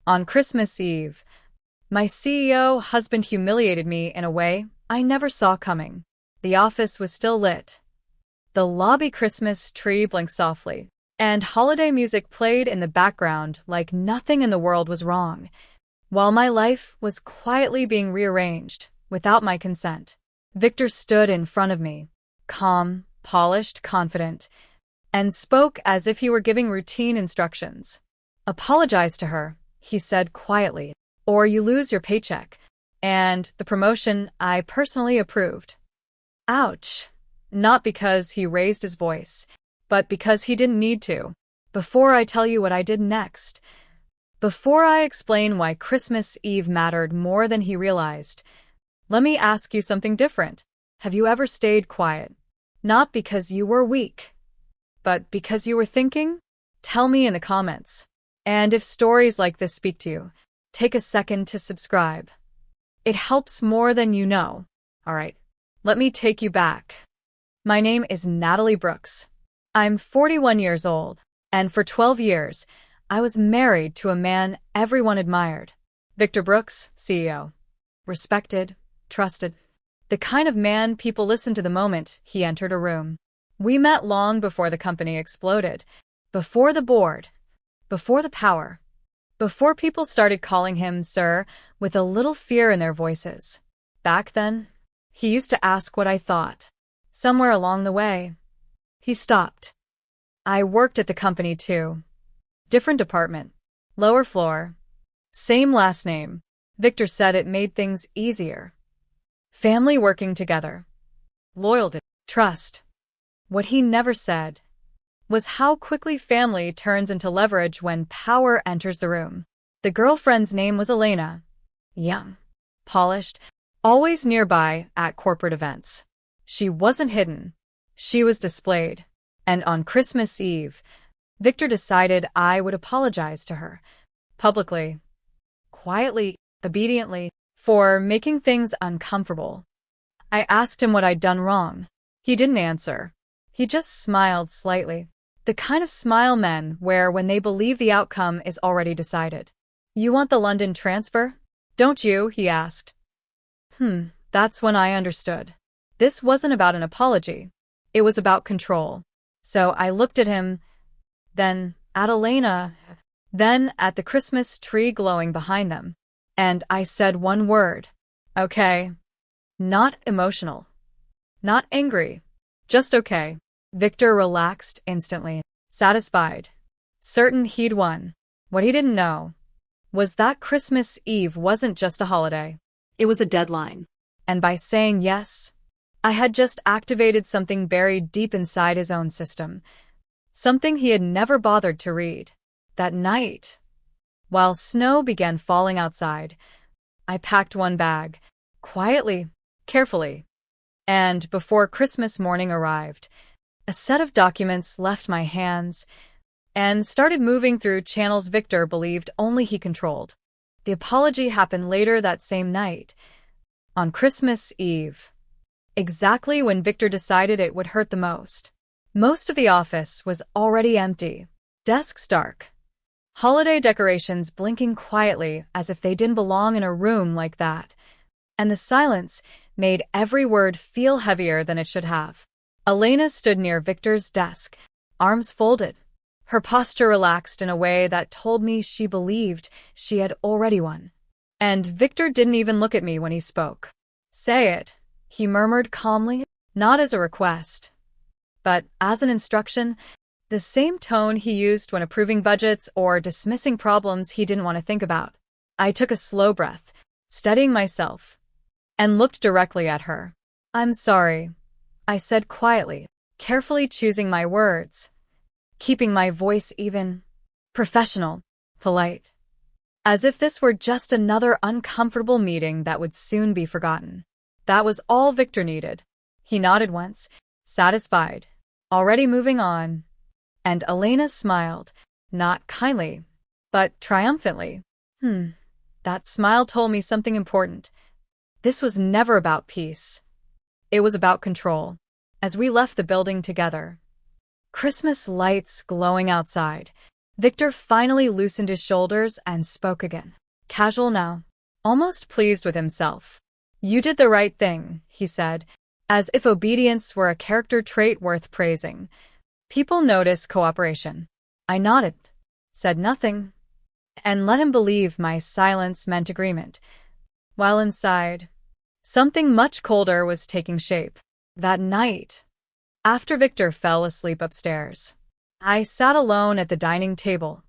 On Christmas Eve, my CEO husband humiliated me in a way I never saw coming. The office was still lit. The lobby Christmas tree blinked softly, and holiday music played in the background like nothing in the world was wrong, while my life was quietly being rearranged without my consent. Victor stood in front of me, calm, polished, confident, and spoke as if he were giving routine instructions. "Apologize to her," he said quietly, "or you lose your paycheck and the promotion I personally approved." Ouch. Not because he raised his voice, but because he didn't need to. Before I tell you what I did next, before I explain why Christmas Eve mattered more than he realized, let me ask you something different. Have you ever stayed quiet? Not because you were weak, but because you were thinking? Tell me in the comments. And if stories like this speak to you, take a second to subscribe. It helps more than you know. All right, let me take you back. My name is Natalie Brooks. I'm 41 years old, and for 12 years, I was married to a man everyone admired. Victor Brooks, CEO. Respected, trusted. The kind of man people listened to the moment he entered a room. We met long before the company exploded, before the board, before the power, before people started calling him sir with a little fear in their voices. Back then, he used to ask what I thought. Somewhere along the way, he stopped. I worked at the company too. Different department, lower floor, same last name. Victor said it made things easier. Family working together. Loyalty, trust. What he never said was how quickly family turns into leverage when power enters the room. The girlfriend's name was Elena. Young, polished, always nearby at corporate events. She wasn't hidden. She was displayed. And on Christmas Eve, Victor decided I would apologize to her. Publicly. Quietly, obediently, for making things uncomfortable. I asked him what I'd done wrong. He didn't answer. He just smiled slightly. The kind of smile men wear when they believe the outcome is already decided. "You want the London transfer? Don't you?" he asked. That's when I understood. This wasn't about an apology. It was about control. So I looked at him, then at Elena, then at the Christmas tree glowing behind them. And I said one word. Okay. Not emotional. Not angry. Just okay. Victor relaxed instantly, satisfied, certain he'd won. What he didn't know was that Christmas Eve wasn't just a holiday. It was a deadline. And by saying yes, I had just activated something buried deep inside his own system, something he had never bothered to read. That night, while snow began falling outside, I packed one bag, quietly, carefully. And before Christmas morning arrived, a set of documents left my hands and started moving through channels Victor believed only he controlled. The apology happened later that same night, on Christmas Eve, exactly when Victor decided it would hurt the most. Most of the office was already empty, desks dark, holiday decorations blinking quietly as if they didn't belong in a room like that, and the silence made every word feel heavier than it should have. Elena stood near Victor's desk, arms folded, her posture relaxed in a way that told me she believed she had already won. And Victor didn't even look at me when he spoke. "Say it," he murmured calmly, not as a request, but as an instruction, the same tone he used when approving budgets or dismissing problems he didn't want to think about. I took a slow breath, steadying myself, and looked directly at her. "I'm sorry," I said quietly, carefully choosing my words, keeping my voice even, professional, polite, as if this were just another uncomfortable meeting that would soon be forgotten. That was all Victor needed. He nodded once, satisfied, already moving on, and Elena smiled, not kindly, but triumphantly. That smile told me something important. This was never about peace. It was about control. As we left the building together, Christmas lights glowing outside, Victor finally loosened his shoulders and spoke again. Casual now, almost pleased with himself. You did the right thing, he said, as if obedience were a character trait worth praising. People notice cooperation. I nodded, said nothing, and let him believe my silence meant agreement. While inside, something much colder was taking shape. That night, after Victor fell asleep upstairs, I sat alone at the dining table,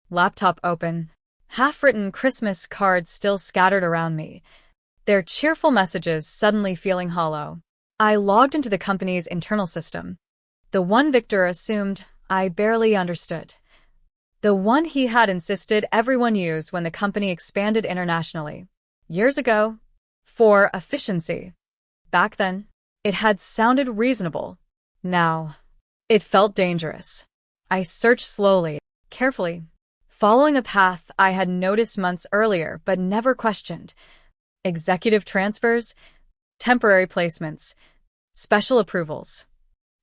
laptop open, half-written Christmas cards still scattered around me, their cheerful messages suddenly feeling hollow. I logged into the company's internal system, the one Victor assumed I barely understood, the one he had insisted everyone use when the company expanded internationally, years ago, for efficiency. Back then, it had sounded reasonable. Now, it felt dangerous. I searched slowly, carefully, following a path I had noticed months earlier but never questioned. Executive transfers, temporary placements, special approvals,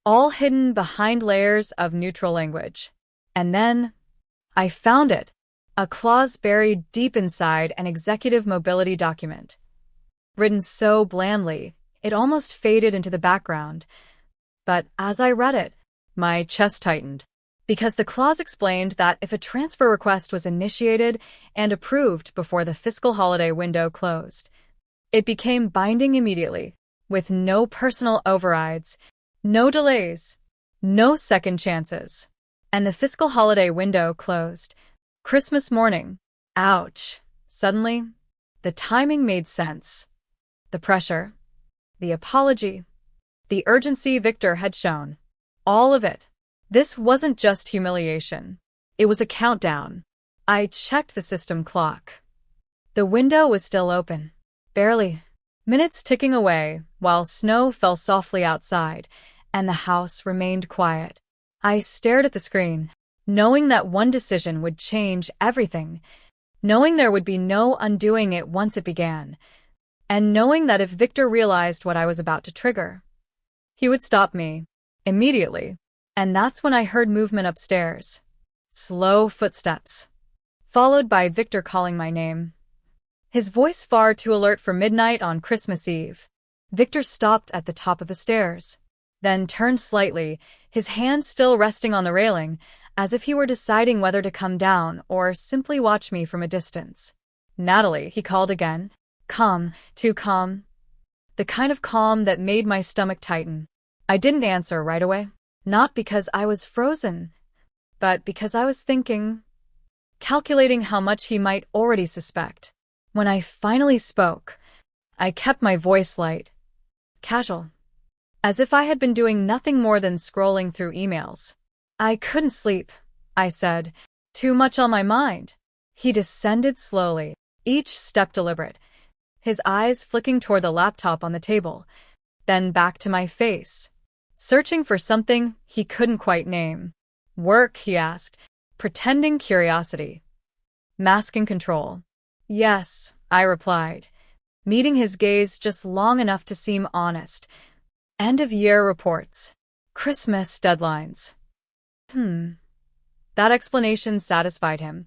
all hidden behind layers of neutral language. And then, I found it, a clause buried deep inside an executive mobility document. Written so blandly, it almost faded into the background. But as I read it, my chest tightened, because the clause explained that if a transfer request was initiated and approved before the fiscal holiday window closed, it became binding immediately, with no personal overrides, no delays, no second chances. And the fiscal holiday window closed Christmas morning. Ouch. Suddenly, the timing made sense. The pressure, the apology, the urgency Victor had shown. All of it. This wasn't just humiliation. It was a countdown. I checked the system clock. The window was still open. Barely. Minutes ticking away while snow fell softly outside and the house remained quiet. I stared at the screen, knowing that one decision would change everything, knowing there would be no undoing it once it began, and knowing that if Victor realized what I was about to trigger, he would stop me immediately. And that's when I heard movement upstairs. Slow footsteps, followed by Victor calling my name. His voice far too alert for midnight on Christmas Eve. Victor stopped at the top of the stairs, then turned slightly, his hand still resting on the railing, as if he were deciding whether to come down or simply watch me from a distance. Natalie, he called again. Calm, too calm. The kind of calm that made my stomach tighten. I didn't answer right away. Not because I was frozen, but because I was thinking, calculating how much he might already suspect. When I finally spoke, I kept my voice light, casual, as if I had been doing nothing more than scrolling through emails. I couldn't sleep, I said. Too much on my mind. He descended slowly, each step deliberate, his eyes flicking toward the laptop on the table, then back to my face, searching for something he couldn't quite name. Work, he asked, pretending curiosity, masking control. Yes, I replied, meeting his gaze just long enough to seem honest. End-of-year reports. Christmas deadlines. That explanation satisfied him,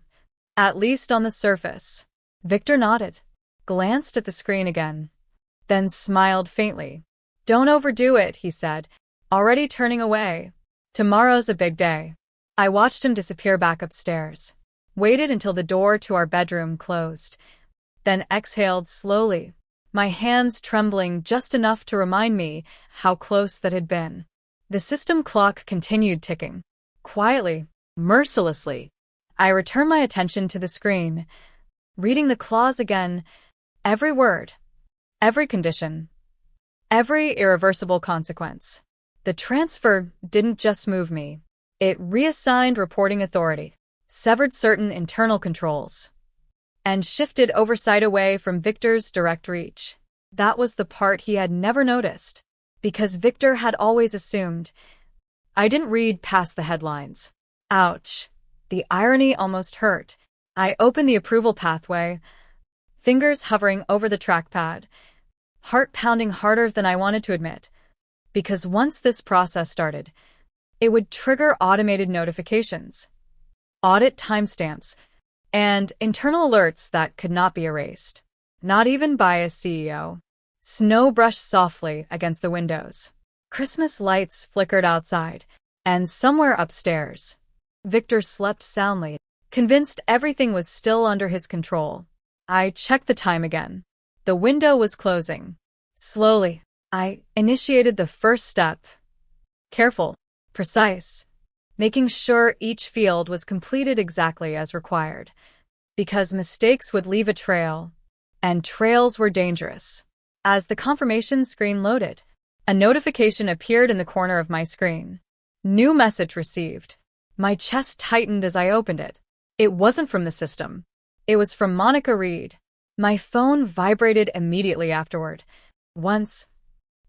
at least on the surface. Victor nodded, glanced at the screen again, then smiled faintly. Don't overdo it, he said, already turning away. Tomorrow's a big day. I watched him disappear back upstairs, waited until the door to our bedroom closed, then exhaled slowly, my hands trembling just enough to remind me how close that had been. The system clock continued ticking, quietly, mercilessly. I returned my attention to the screen, reading the clause again, every word, every condition, every irreversible consequence. The transfer didn't just move me. It reassigned reporting authority, severed certain internal controls, and shifted oversight away from Victor's direct reach. That was the part he had never noticed, because Victor had always assumed. I didn't read past the headlines. Ouch. The irony almost hurt. I opened the approval pathway, fingers hovering over the trackpad, heart pounding harder than I wanted to admit, because once this process started, it would trigger automated notifications. audit timestamps, and internal alerts that could not be erased. Not even by a CEO. Snow brushed softly against the windows. Christmas lights flickered outside, and somewhere upstairs, Victor slept soundly, convinced everything was still under his control. I checked the time again. The window was closing. Slowly, I initiated the first step. Careful, precise, making sure each field was completed exactly as required, because mistakes would leave a trail, and trails were dangerous. As the confirmation screen loaded, a notification appeared in the corner of my screen. New message received. My chest tightened as I opened it. It wasn't from the system. It was from Monica Reed. My phone vibrated immediately afterward. Once,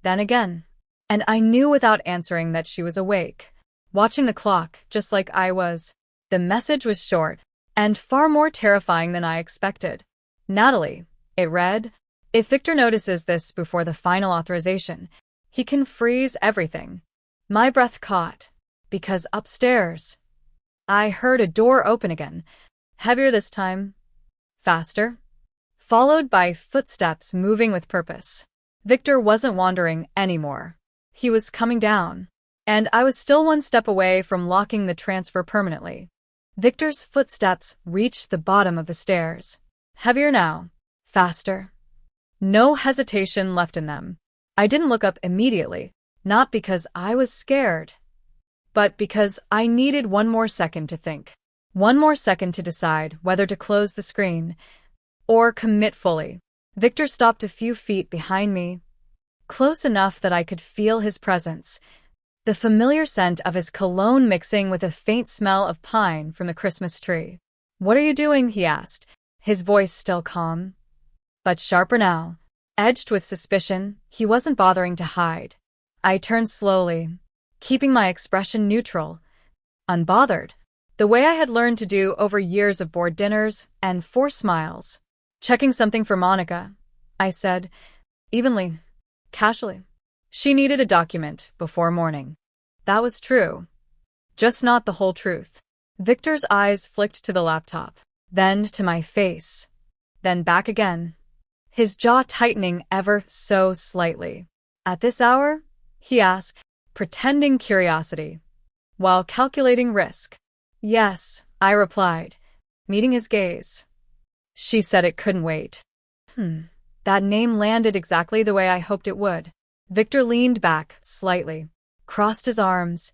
then again. And I knew without answering that she was awake, watching the clock just like I was. The message was short, and far more terrifying than I expected. Natalie, it read, if Victor notices this before the final authorization, he can freeze everything. My breath caught, because upstairs, I heard a door open again, heavier this time, faster, followed by footsteps moving with purpose. Victor wasn't wandering anymore. He was coming down, and I was still one step away from locking the transfer permanently. Victor's footsteps reached the bottom of the stairs. Heavier now, faster. No hesitation left in them. I didn't look up immediately, not because I was scared, but because I needed one more second to think. One more second to decide whether to close the screen or commit fully. Victor stopped a few feet behind me, close enough that I could feel his presence, the familiar scent of his cologne mixing with a faint smell of pine from the Christmas tree. What are you doing? He asked, his voice still calm, but sharper now, edged with suspicion. He wasn't bothering to hide. I turned slowly, keeping my expression neutral, unbothered, the way I had learned to do over years of bored dinners and forced smiles. Checking something for Monica, I said, evenly, casually. She needed a document before morning. That was true, just not the whole truth. Victor's eyes flicked to the laptop, then to my face, then back again, his jaw tightening ever so slightly. At this hour? He asked, pretending curiosity, while calculating risk. Yes, I replied, meeting his gaze. She said it couldn't wait. That name landed exactly the way I hoped it would. Victor leaned back slightly, crossed his arms,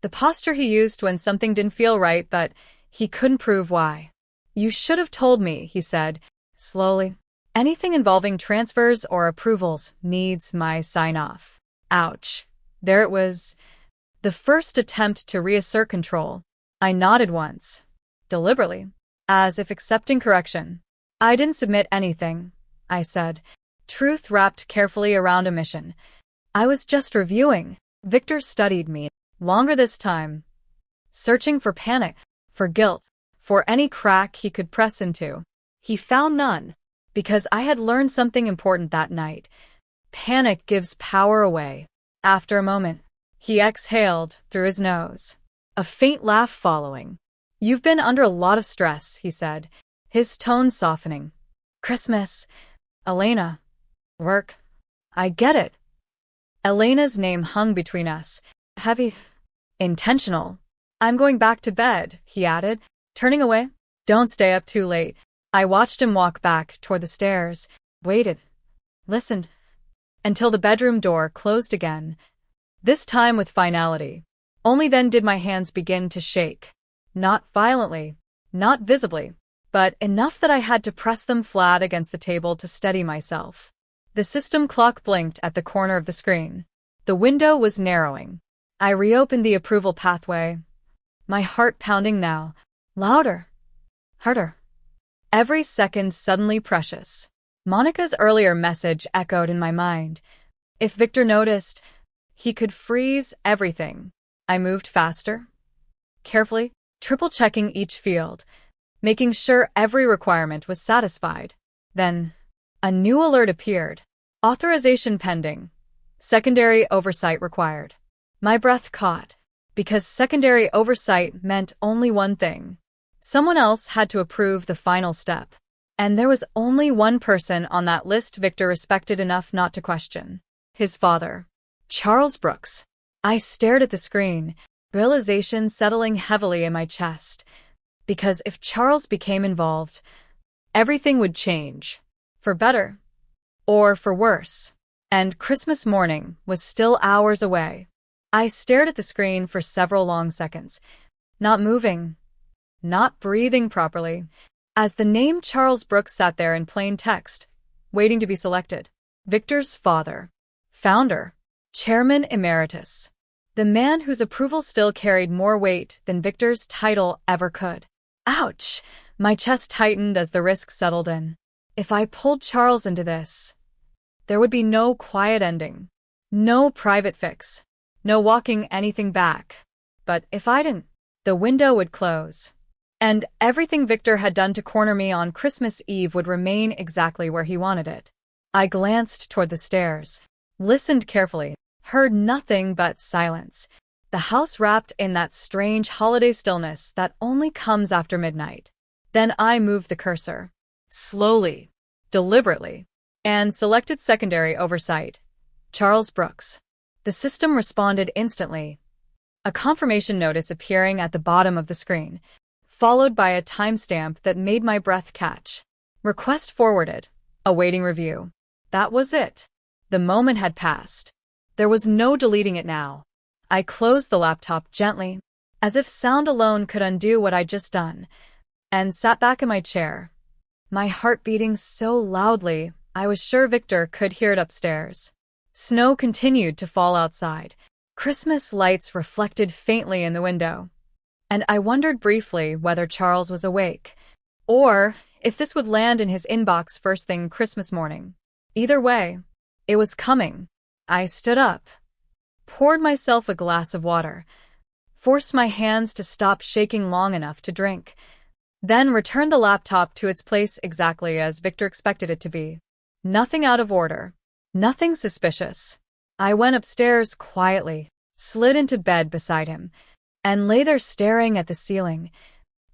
the posture he used when something didn't feel right, but he couldn't prove why. You should have told me, he said, slowly. Anything involving transfers or approvals needs my sign-off. Ouch. There it was. The first attempt to reassert control. I nodded once, deliberately, as if accepting correction. I didn't submit anything, I said, truth wrapped carefully around omission. I was just reviewing. Victor studied me, longer this time, searching for panic, for guilt, for any crack he could press into. He found none, because I had learned something important that night. Panic gives power away. After a moment, he exhaled through his nose, a faint laugh following. You've been under a lot of stress, he said, his tone softening. Christmas, Elena, work. I get it. Elena's name hung between us, heavy, intentional. I'm going back to bed, he added, turning away. Don't stay up too late. I watched him walk back toward the stairs, waited, listened, until the bedroom door closed again, this time with finality. Only then did my hands begin to shake. Not violently, not visibly, but enough that I had to press them flat against the table to steady myself. The system clock blinked at the corner of the screen. The window was narrowing. I reopened the approval pathway, my heart pounding now, louder, harder. Every second suddenly precious. Monica's earlier message echoed in my mind. If Victor noticed, he could freeze everything. I moved faster, carefully, triple-checking each field, making sure every requirement was satisfied. Then, a new alert appeared. Authorization pending. Secondary oversight required. My breath caught, because secondary oversight meant only one thing. Someone else had to approve the final step. And there was only one person on that list Victor respected enough not to question. His father. Charles Brooks. I stared at the screen, realization settling heavily in my chest. Because if Charles became involved, everything would change. For better. Or for worse. And Christmas morning was still hours away. I stared at the screen for several long seconds, not moving, not breathing properly, as the name Charles Brooks sat there in plain text, waiting to be selected. Victor's father. Founder. Chairman Emeritus. The man whose approval still carried more weight than Victor's title ever could. Ouch! My chest tightened as the risk settled in. If I pulled Charles into this, there would be no quiet ending. No private fix. No walking anything back. But if I didn't, the window would close. And everything Victor had done to corner me on Christmas Eve would remain exactly where he wanted it. I glanced toward the stairs, listened carefully, heard nothing but silence. The house wrapped in that strange holiday stillness that only comes after midnight. Then I moved the cursor. Slowly, deliberately, and selected secondary oversight. Charles Brooks. The system responded instantly. A confirmation notice appearing at the bottom of the screen, followed by a timestamp that made my breath catch. Request forwarded. Awaiting review. That was it. The moment had passed. There was no deleting it now. I closed the laptop gently, as if sound alone could undo what I'd just done, and sat back in my chair. My heart beating so loudly, I was sure Victor could hear it upstairs. Snow continued to fall outside. Christmas lights reflected faintly in the window. And I wondered briefly whether Charles was awake, or if this would land in his inbox first thing Christmas morning. Either way, it was coming. I stood up, poured myself a glass of water, forced my hands to stop shaking long enough to drink, then returned the laptop to its place exactly as Victor expected it to be. Nothing out of order. Nothing suspicious. I went upstairs quietly, slid into bed beside him, and lay there staring at the ceiling,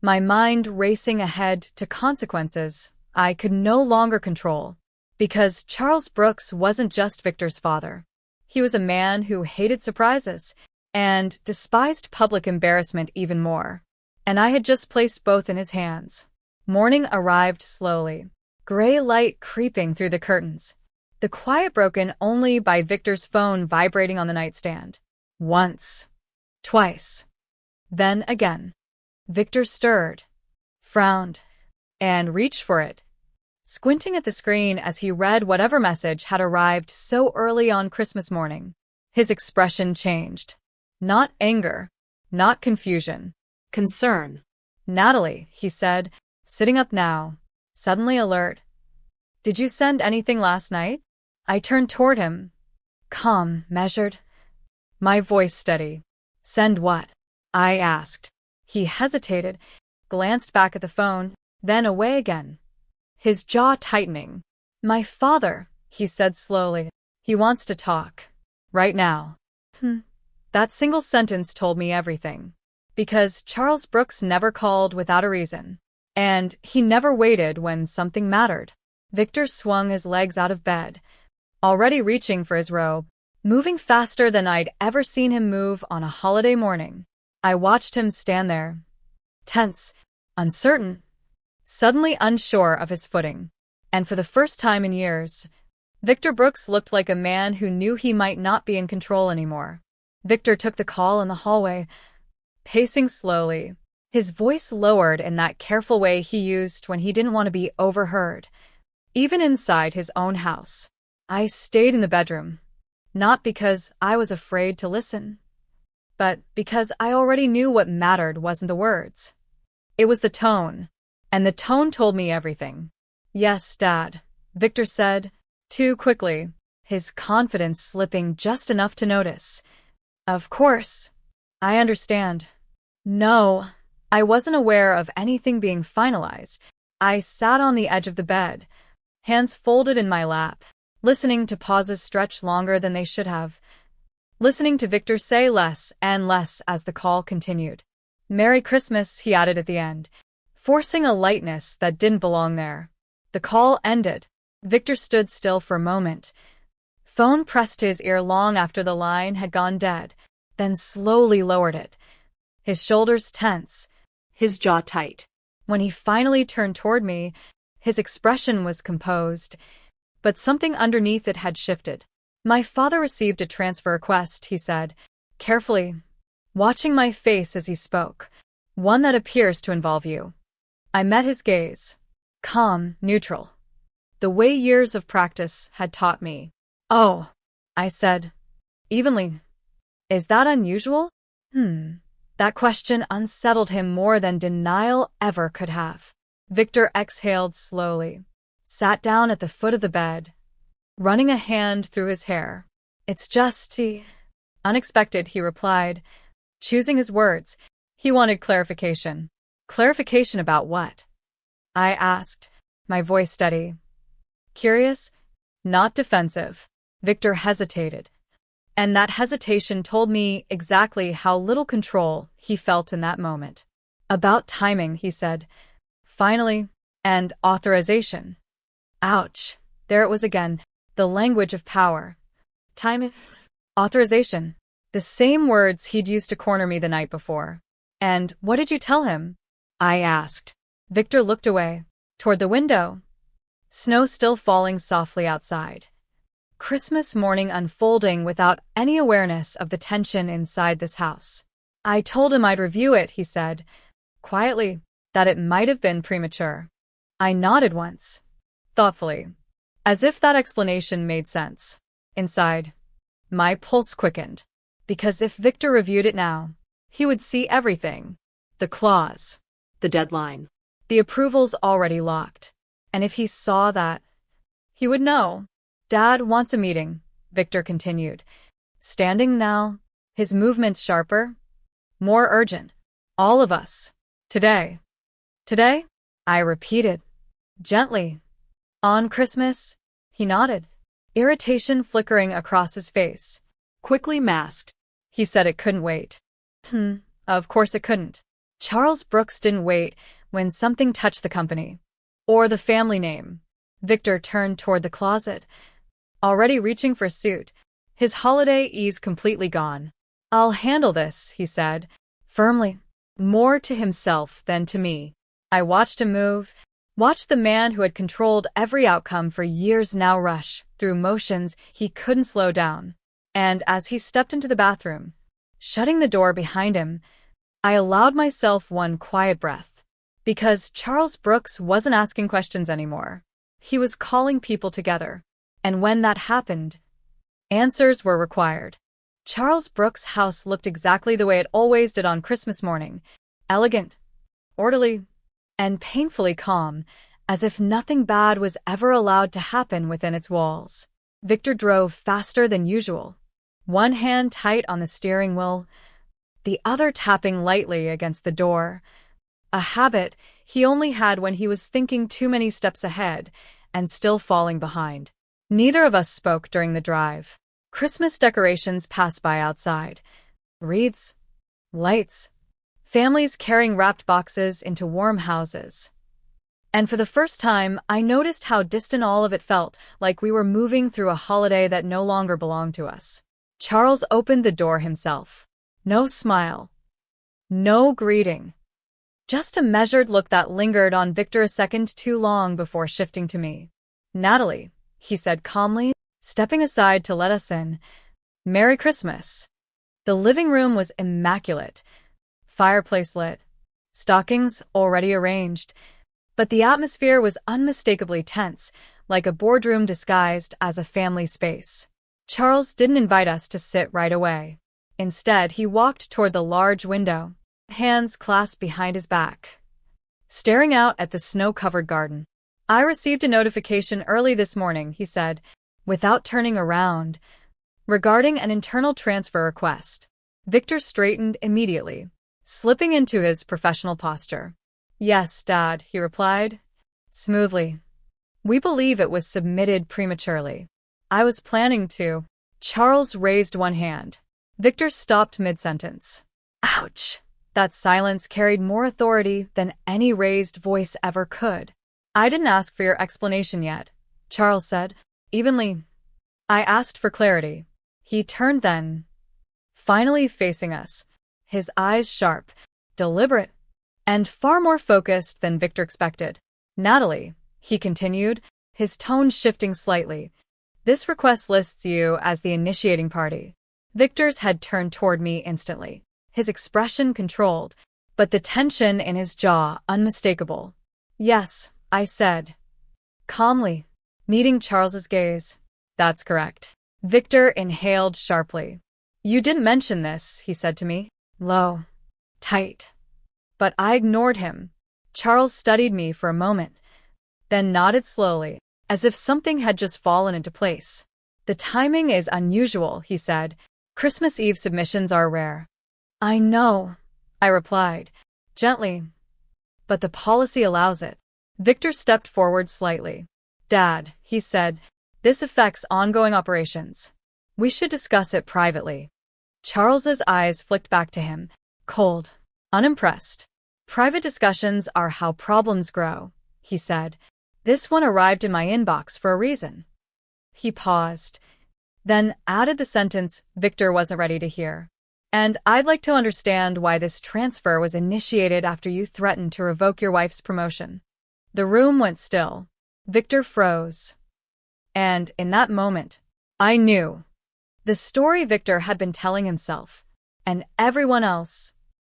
my mind racing ahead to consequences I could no longer control. Because Charles Brooks wasn't just Victor's father. He was a man who hated surprises and despised public embarrassment even more. And I had just placed both in his hands. Morning arrived slowly, gray light creeping through the curtains. The quiet broken only by Victor's phone vibrating on the nightstand. Once. Twice. Then again. Victor stirred, frowned, and reached for it, squinting at the screen as he read whatever message had arrived so early on Christmas morning. His expression changed. Not anger, not confusion. Concern. Natalie, he said, sitting up now, suddenly alert. Did you send anything last night? I turned toward him, calm, measured, my voice steady. Send what? I asked. He hesitated, glanced back at the phone, then away again, his jaw tightening. My father, he said slowly. He wants to talk. Right now. That single sentence told me everything. Because Charles Brooks never called without a reason. And he never waited when something mattered. Victor swung his legs out of bed, already reaching for his robe, moving faster than I'd ever seen him move on a holiday morning. I watched him stand there, tense, uncertain, suddenly unsure of his footing. And for the first time in years, Victor Brooks looked like a man who knew he might not be in control anymore. Victor took the call in the hallway, pacing slowly, his voice lowered in that careful way he used when he didn't want to be overheard, even inside his own house. I stayed in the bedroom, not because I was afraid to listen, but because I already knew what mattered wasn't the words. It was the tone, and the tone told me everything. Yes, Dad, Victor said, too quickly, his confidence slipping just enough to notice. Of course. I understand. No, I wasn't aware of anything being finalized. I sat on the edge of the bed, hands folded in my lap, listening to pauses stretch longer than they should have, listening to Victor say less and less as the call continued. Merry Christmas, he added at the end, forcing a lightness that didn't belong there. The call ended. Victor stood still for a moment. Phone pressed to his ear long after the line had gone dead, then slowly lowered it. His shoulders tense, his jaw tight. When he finally turned toward me, his expression was composed, but something underneath it had shifted. "My father received a transfer request," he said, carefully, watching my face as he spoke. "One that appears to involve you." I met his gaze. Calm, neutral. The way years of practice had taught me. "Oh," I said, evenly. "Is that unusual?" That question unsettled him more than denial ever could have. Victor exhaled slowly, sat down at the foot of the bed, running a hand through his hair. "It's just unexpected," he replied, choosing his words. He wanted clarification. Clarification about what? I asked, my voice steady. Curious, not defensive. Victor hesitated, and that hesitation told me exactly how little control he felt in that moment. "About timing," he said, finally, "and authorization." Ouch. There it was again, the language of power. Timing, authorization. The same words he'd used to corner me the night before. "And what did you tell him?" I asked. Victor looked away, toward the window. Snow still falling softly outside. Christmas morning unfolding without any awareness of the tension inside this house. "I told him I'd review it," he said, quietly, "that it might have been premature." I nodded once, thoughtfully, as if that explanation made sense. Inside, my pulse quickened, because if Victor reviewed it now, he would see everything. The clause, the deadline, the approvals already locked. And if he saw that, he would know. "Dad wants a meeting," Victor continued, standing now, his movements sharper, more urgent. "All of us. Today." "Today?" I repeated, gently. "On Christmas?" He nodded, irritation flickering across his face. Quickly masked. He said it couldn't wait. Of course it couldn't. Charles Brooks didn't wait when something touched the company. Or the family name. Victor turned toward the closet, already reaching for a suit, his holiday ease completely gone. "I'll handle this," he said, firmly, more to himself than to me. I watched him move, watched the man who had controlled every outcome for years now rush through motions he couldn't slow down. And as he stepped into the bathroom, shutting the door behind him, I allowed myself one quiet breath. Because Charles Brooks wasn't asking questions anymore. He was calling people together. And when that happened, answers were required. Charles Brooks' house looked exactly the way it always did on Christmas morning. Elegant, orderly, and painfully calm, as if nothing bad was ever allowed to happen within its walls. Victor drove faster than usual, one hand tight on the steering wheel, the other tapping lightly against the door. A habit he only had when he was thinking too many steps ahead and still falling behind. Neither of us spoke during the drive. Christmas decorations passed by outside. Wreaths, lights, families carrying wrapped boxes into warm houses. And for the first time, I noticed how distant all of it felt, like we were moving through a holiday that no longer belonged to us. Charles opened the door himself. No smile. No greeting. Just a measured look that lingered on Victor a second too long before shifting to me. "Natalie," he said calmly, stepping aside to let us in. "Merry Christmas." The living room was immaculate. Fireplace lit. Stockings already arranged. But the atmosphere was unmistakably tense, like a boardroom disguised as a family space. Charles didn't invite us to sit right away. Instead, he walked toward the large window, hands clasped behind his back, staring out at the snow-covered garden. "I received a notification early this morning," he said, without turning around, regarding an internal transfer request. Victor straightened immediately, slipping into his professional posture. "Yes, Dad," he replied, smoothly. "We believe it was submitted prematurely." "I was planning to." Charles raised one hand. Victor stopped mid-sentence. "Ouch." That silence carried more authority than any raised voice ever could. I didn't ask for your explanation yet, Charles said, evenly. I asked for clarity. He turned then, finally facing us, his eyes sharp, deliberate, and far more focused than Victor expected. Natalie, he continued, his tone shifting slightly, this request lists you as the initiating party. Victor's head turned toward me instantly, his expression controlled, but the tension in his jaw unmistakable. Yes, I said, calmly, meeting Charles's gaze. That's correct. Victor inhaled sharply. You didn't mention this, he said to me, low, tight. But I ignored him. Charles studied me for a moment, then nodded slowly, as if something had just fallen into place. The timing is unusual, he said. Christmas Eve submissions are rare. I know, I replied, gently. But the policy allows it. Victor stepped forward slightly. Dad, he said, this affects ongoing operations. We should discuss it privately. Charles's eyes flicked back to him, cold, unimpressed. Private discussions are how problems grow, he said. This one arrived in my inbox for a reason. He paused, then added the sentence Victor wasn't ready to hear. And I'd like to understand why this transfer was initiated after you threatened to revoke your wife's promotion. The room went still. Victor froze. And in that moment, I knew. The story Victor had been telling himself, and everyone else,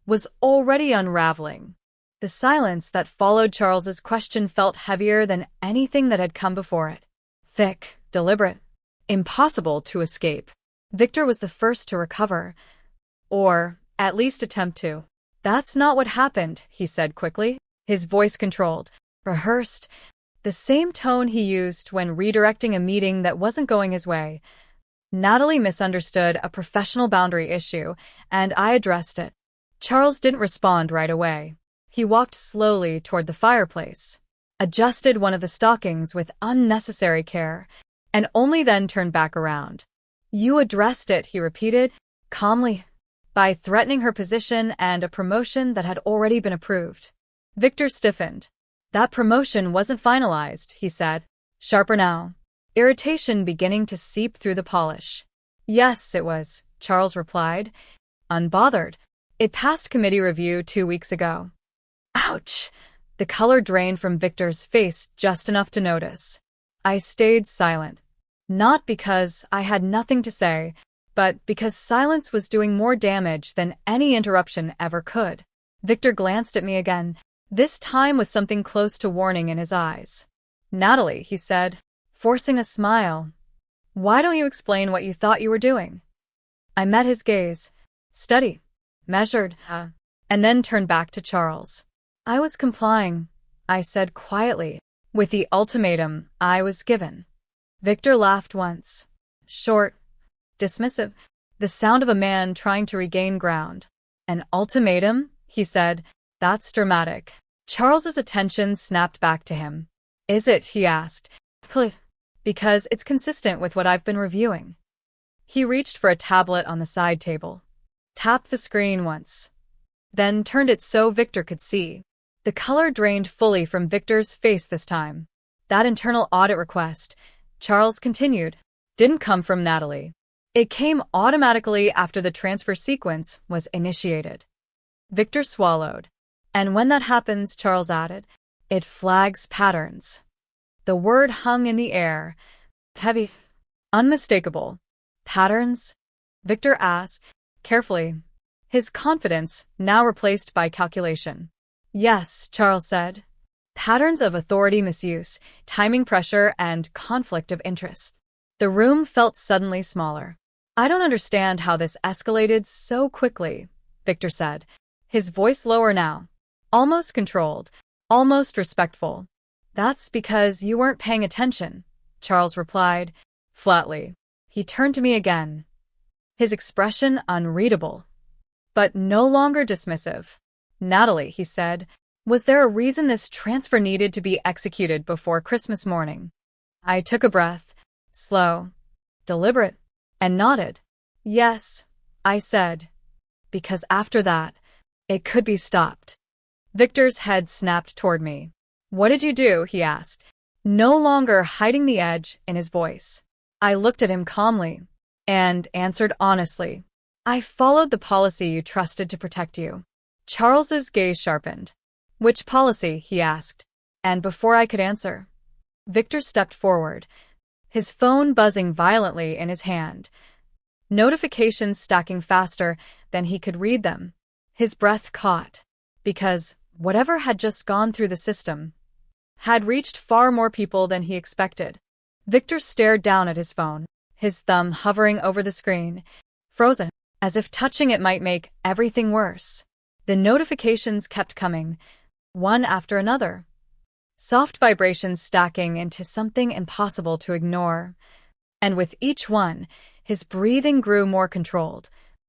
was already unraveling. The silence that followed Charles's question felt heavier than anything that had come before it. Thick, deliberate, impossible to escape. Victor was the first to recover, or at least attempt to. That's not what happened, he said quickly, his voice controlled, rehearsed, the same tone he used when redirecting a meeting that wasn't going his way. Natalie misunderstood a professional boundary issue, and I addressed it. Charles didn't respond right away. He walked slowly toward the fireplace, adjusted one of the stockings with unnecessary care, and only then turned back around. You addressed it, he repeated, calmly, by threatening her position and a promotion that had already been approved. Victor stiffened. That promotion wasn't finalized, he said, sharper now, irritation beginning to seep through the polish. Yes, it was, Charles replied, unbothered. It passed committee review 2 weeks ago. Ouch! The color drained from Victor's face just enough to notice. I stayed silent. Not because I had nothing to say, but because silence was doing more damage than any interruption ever could. Victor glanced at me again, this time with something close to warning in his eyes. Natalie, he said, forcing a smile. Why don't you explain what you thought you were doing? I met his gaze, steady, measured, and then turned back to Charles. I was complying, I said quietly, with the ultimatum I was given. Victor laughed once. Short, dismissive, the sound of a man trying to regain ground. An ultimatum, he said, that's dramatic. Charles's attention snapped back to him. Is it, he asked. Because it's consistent with what I've been reviewing. He reached for a tablet on the side table, tapped the screen once, then turned it so Victor could see. The color drained fully from Victor's face this time. That internal audit request, Charles continued, didn't come from Natalie. It came automatically after the transfer sequence was initiated. Victor swallowed. And when that happens, Charles added, it flags patterns. The word hung in the air, heavy, unmistakable. Patterns? Victor asked, carefully, his confidence now replaced by calculation. Yes, Charles said. Patterns of authority misuse, timing pressure, and conflict of interest. The room felt suddenly smaller. I don't understand how this escalated so quickly, Victor said, his voice lower now, almost controlled, almost respectful. That's because you weren't paying attention, Charles replied, flatly. He turned to me again, his expression unreadable, but no longer dismissive. Natalie, he said, was there a reason this transfer needed to be executed before Christmas morning? I took a breath, slow, deliberate, and nodded. Yes, I said, because after that, It could be stopped. Victor's head snapped toward me. What did you do? He asked, no longer hiding the edge in his voice. I looked at him calmly and answered honestly. I followed the policy you trusted to protect you. Charles's gaze sharpened. Which policy? He asked. And before I could answer, Victor stepped forward, his phone buzzing violently in his hand, notifications stacking faster than he could read them. His breath caught, because whatever had just gone through the system had reached far more people than he expected. Victor stared down at his phone, his thumb hovering over the screen, frozen, as if touching it might make everything worse. The notifications kept coming, one after another, soft vibrations stacking into something impossible to ignore. And with each one, his breathing grew more controlled,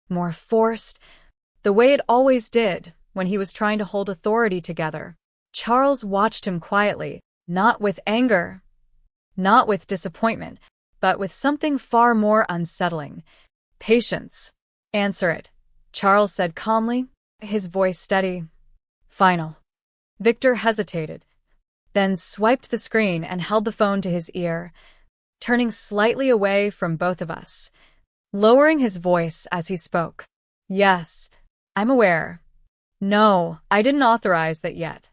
more forced, the way it always did when he was trying to hold authority together. Charles watched him quietly, not with anger, not with disappointment, but with something far more unsettling. Patience. Answer it, Charles said calmly, his voice steady. Final. Victor hesitated, then swiped the screen and held the phone to his ear, turning slightly away from both of us, lowering his voice as he spoke. Yes, I'm aware. No, I didn't authorize that yet.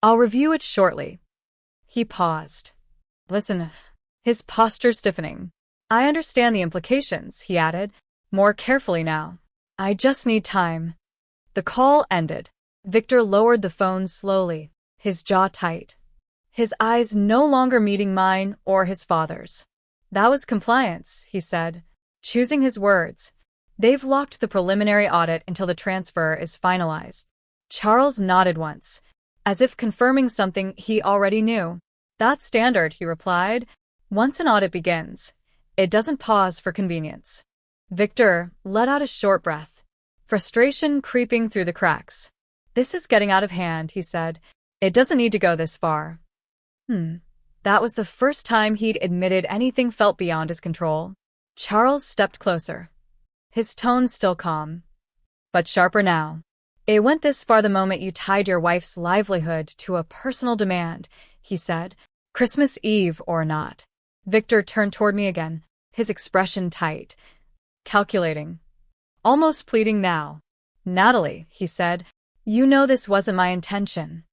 I'll review it shortly. He paused. Listen, his posture stiffening. I understand the implications, he added, more carefully now. I just need time. The call ended. Victor lowered the phone slowly, his jaw tight, his eyes no longer meeting mine or his father's. That was compliance, he said, choosing his words. They've locked the preliminary audit until the transfer is finalized. Charles nodded once, as if confirming something he already knew. That's standard, he replied. Once an audit begins, it doesn't pause for convenience. Victor let out a short breath, frustration creeping through the cracks. This is getting out of hand, he said. It doesn't need to go this far. That was the first time he'd admitted anything felt beyond his control. Charles stepped closer, his tone still calm, but sharper now. It went this far the moment you tied your wife's livelihood to a personal demand, he said, Christmas Eve or not. Victor turned toward me again, his expression tight, calculating, almost pleading now. Natalie, he said, you know this wasn't my intention.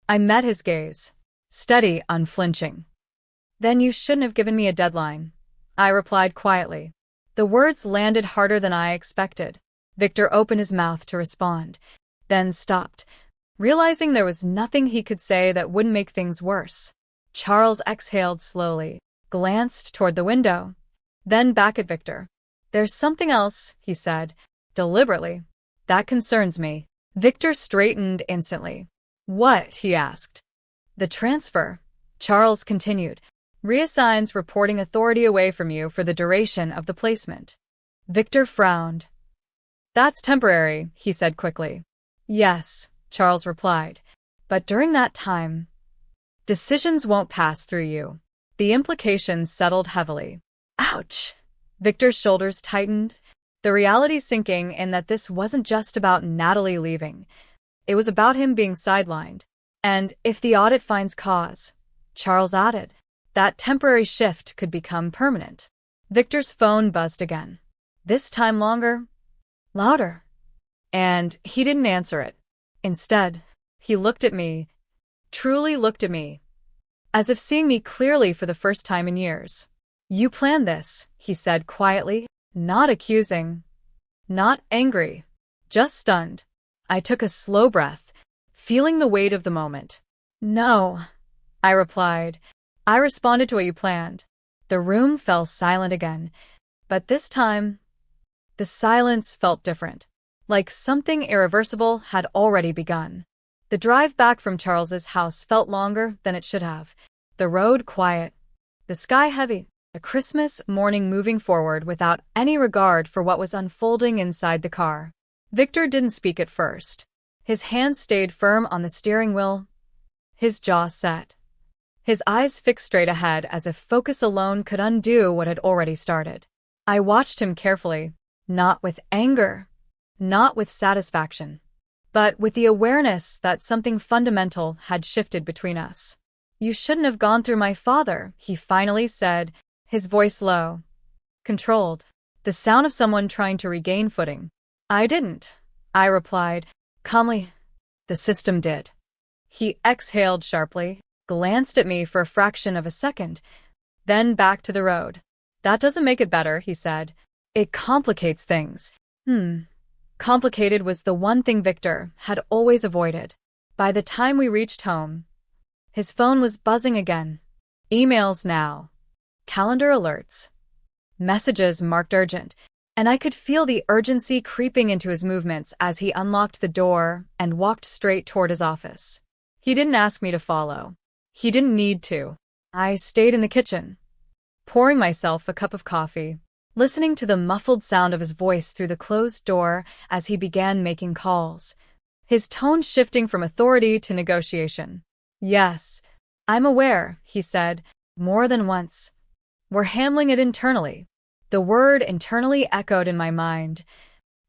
I met his gaze, steady, unflinching. Then you shouldn't have given me a deadline, I replied quietly. The words landed harder than I expected. Victor opened his mouth to respond, then stopped, realizing there was nothing he could say that wouldn't make things worse. Charles exhaled slowly, glanced toward the window, then back at Victor. There's something else, he said, deliberately, that concerns me. Victor straightened instantly. What? He asked. The transfer, Charles continued, reassigns reporting authority away from you for the duration of the placement. Victor frowned. That's temporary, he said quickly. Yes, Charles replied, but during that time, decisions won't pass through you. The implications settled heavily. Ouch! Victor's shoulders tightened, the reality sinking in that this wasn't just about Natalie leaving. It was about him being sidelined. And if the audit finds cause, Charles added, that temporary shift could become permanent. Victor's phone buzzed again. This time longer, louder. And he didn't answer it. Instead, he looked at me, truly looked at me, as if seeing me clearly for the first time in years. You planned this, he said quietly, not accusing, not angry, just stunned. I took a slow breath, feeling the weight of the moment. No, I replied. I responded to what you planned. The room fell silent again, but this time, the silence felt different, like something irreversible had already begun. The drive back from Charles's house felt longer than it should have, the road quiet, the sky heavy, a Christmas morning moving forward without any regard for what was unfolding inside the car. Victor didn't speak at first. His hands stayed firm on the steering wheel, his jaw set, his eyes fixed straight ahead as if focus alone could undo what had already started. I watched him carefully, not with anger, not with satisfaction, but with the awareness that something fundamental had shifted between us. "You shouldn't have gone through my father," he finally said, his voice low, controlled, the sound of someone trying to regain footing. "I didn't," I replied, calmly. "The system did." He exhaled sharply, glanced at me for a fraction of a second, then back to the road. "That doesn't make it better," he said. "It complicates things." Complicated was the one thing Victor had always avoided. By the time we reached home, his phone was buzzing again. Emails now. Calendar alerts. Messages marked urgent, and I could feel the urgency creeping into his movements as he unlocked the door and walked straight toward his office. He didn't ask me to follow. He didn't need to. I stayed in the kitchen, pouring myself a cup of coffee, listening to the muffled sound of his voice through the closed door as he began making calls, his tone shifting from authority to negotiation. "Yes, I'm aware," he said, more than once. "We're handling it internally." The word internally echoed in my mind,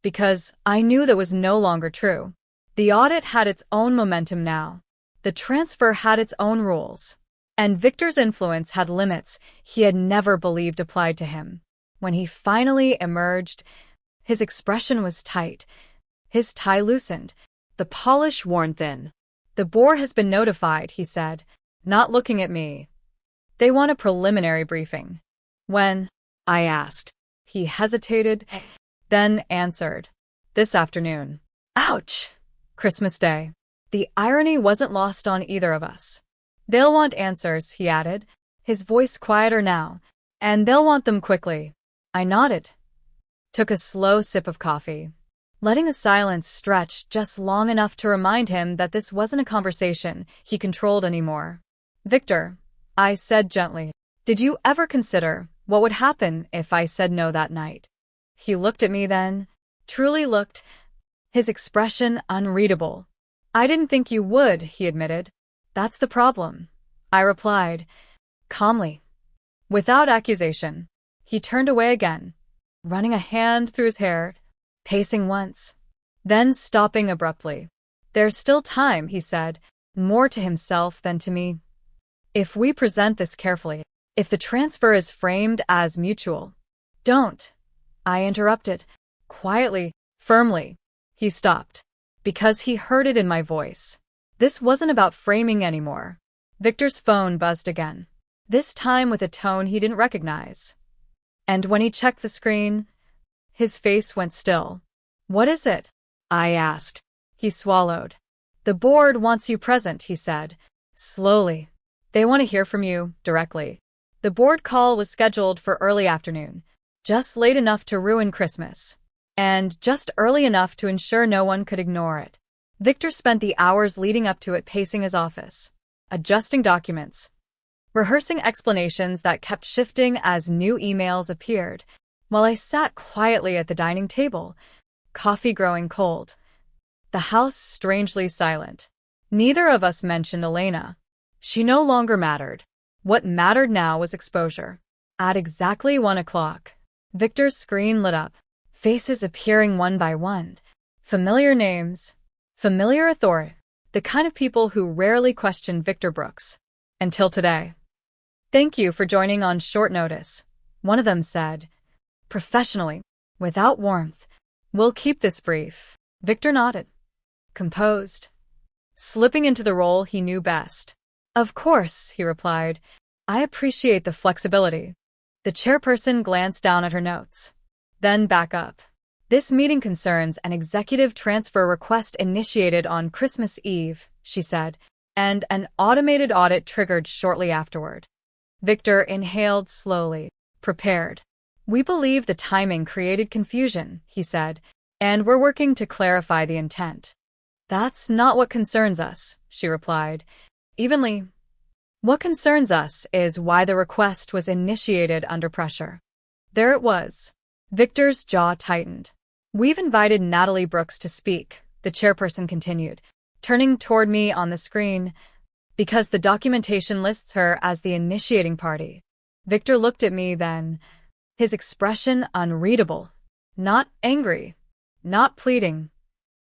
because I knew that was no longer true. The audit had its own momentum now. The transfer had its own rules. And Victor's influence had limits he had never believed applied to him. When he finally emerged, his expression was tight, his tie loosened, the polish worn thin. "The board has been notified," he said, not looking at me. "They want a preliminary briefing." "When?" I asked. He hesitated, then answered, "This afternoon." Ouch! Christmas Day. The irony wasn't lost on either of us. "They'll want answers," he added, his voice quieter now, "and they'll want them quickly." I nodded, took a slow sip of coffee, letting the silence stretch just long enough to remind him that this wasn't a conversation he controlled anymore. "Victor," I said gently, "did you ever consider what would happen if I said no that night?" He looked at me then, truly looked, his expression unreadable. "I didn't think you would," he admitted. "That's the problem," I replied, calmly, without accusation. He turned away again, running a hand through his hair, pacing once, then stopping abruptly. "There's still time," he said, more to himself than to me. "If we present this carefully, if the transfer is framed as mutual." "Don't," I interrupted, quietly, firmly. He stopped, because he heard it in my voice. This wasn't about framing anymore. Victor's phone buzzed again, this time with a tone he didn't recognize. And when he checked the screen, his face went still. "What is it?" I asked. He swallowed. "The board wants you present," he said, slowly. "They want to hear from you, directly." The board call was scheduled for early afternoon, just late enough to ruin Christmas, and just early enough to ensure no one could ignore it. Victor spent the hours leading up to it pacing his office, adjusting documents, rehearsing explanations that kept shifting as new emails appeared, while I sat quietly at the dining table, coffee growing cold, the house strangely silent. Neither of us mentioned Elena. She no longer mattered. What mattered now was exposure. At exactly 1 o'clock, Victor's screen lit up, faces appearing one by one, familiar names, familiar authority, the kind of people who rarely questioned Victor Brooks. Until today. "Thank you for joining on short notice," one of them said, professionally, without warmth. "We'll keep this brief." Victor nodded, composed, slipping into the role he knew best. "Of course," he replied. "I appreciate the flexibility." The chairperson glanced down at her notes, then back up. "This meeting concerns an executive transfer request initiated on Christmas Eve," she said, and an automated audit triggered shortly afterward. Victor inhaled slowly, prepared. "We believe the timing created confusion," he said, "and we're working to clarify the intent." "That's not what concerns us," she replied, evenly. "What concerns us is why the request was initiated under pressure." There it was. Victor's jaw tightened. "We've invited Natalie Brooks to speak," the chairperson continued, turning toward me on the screen, "because the documentation lists her as the initiating party." Victor looked at me then, his expression unreadable. Not angry, not pleading,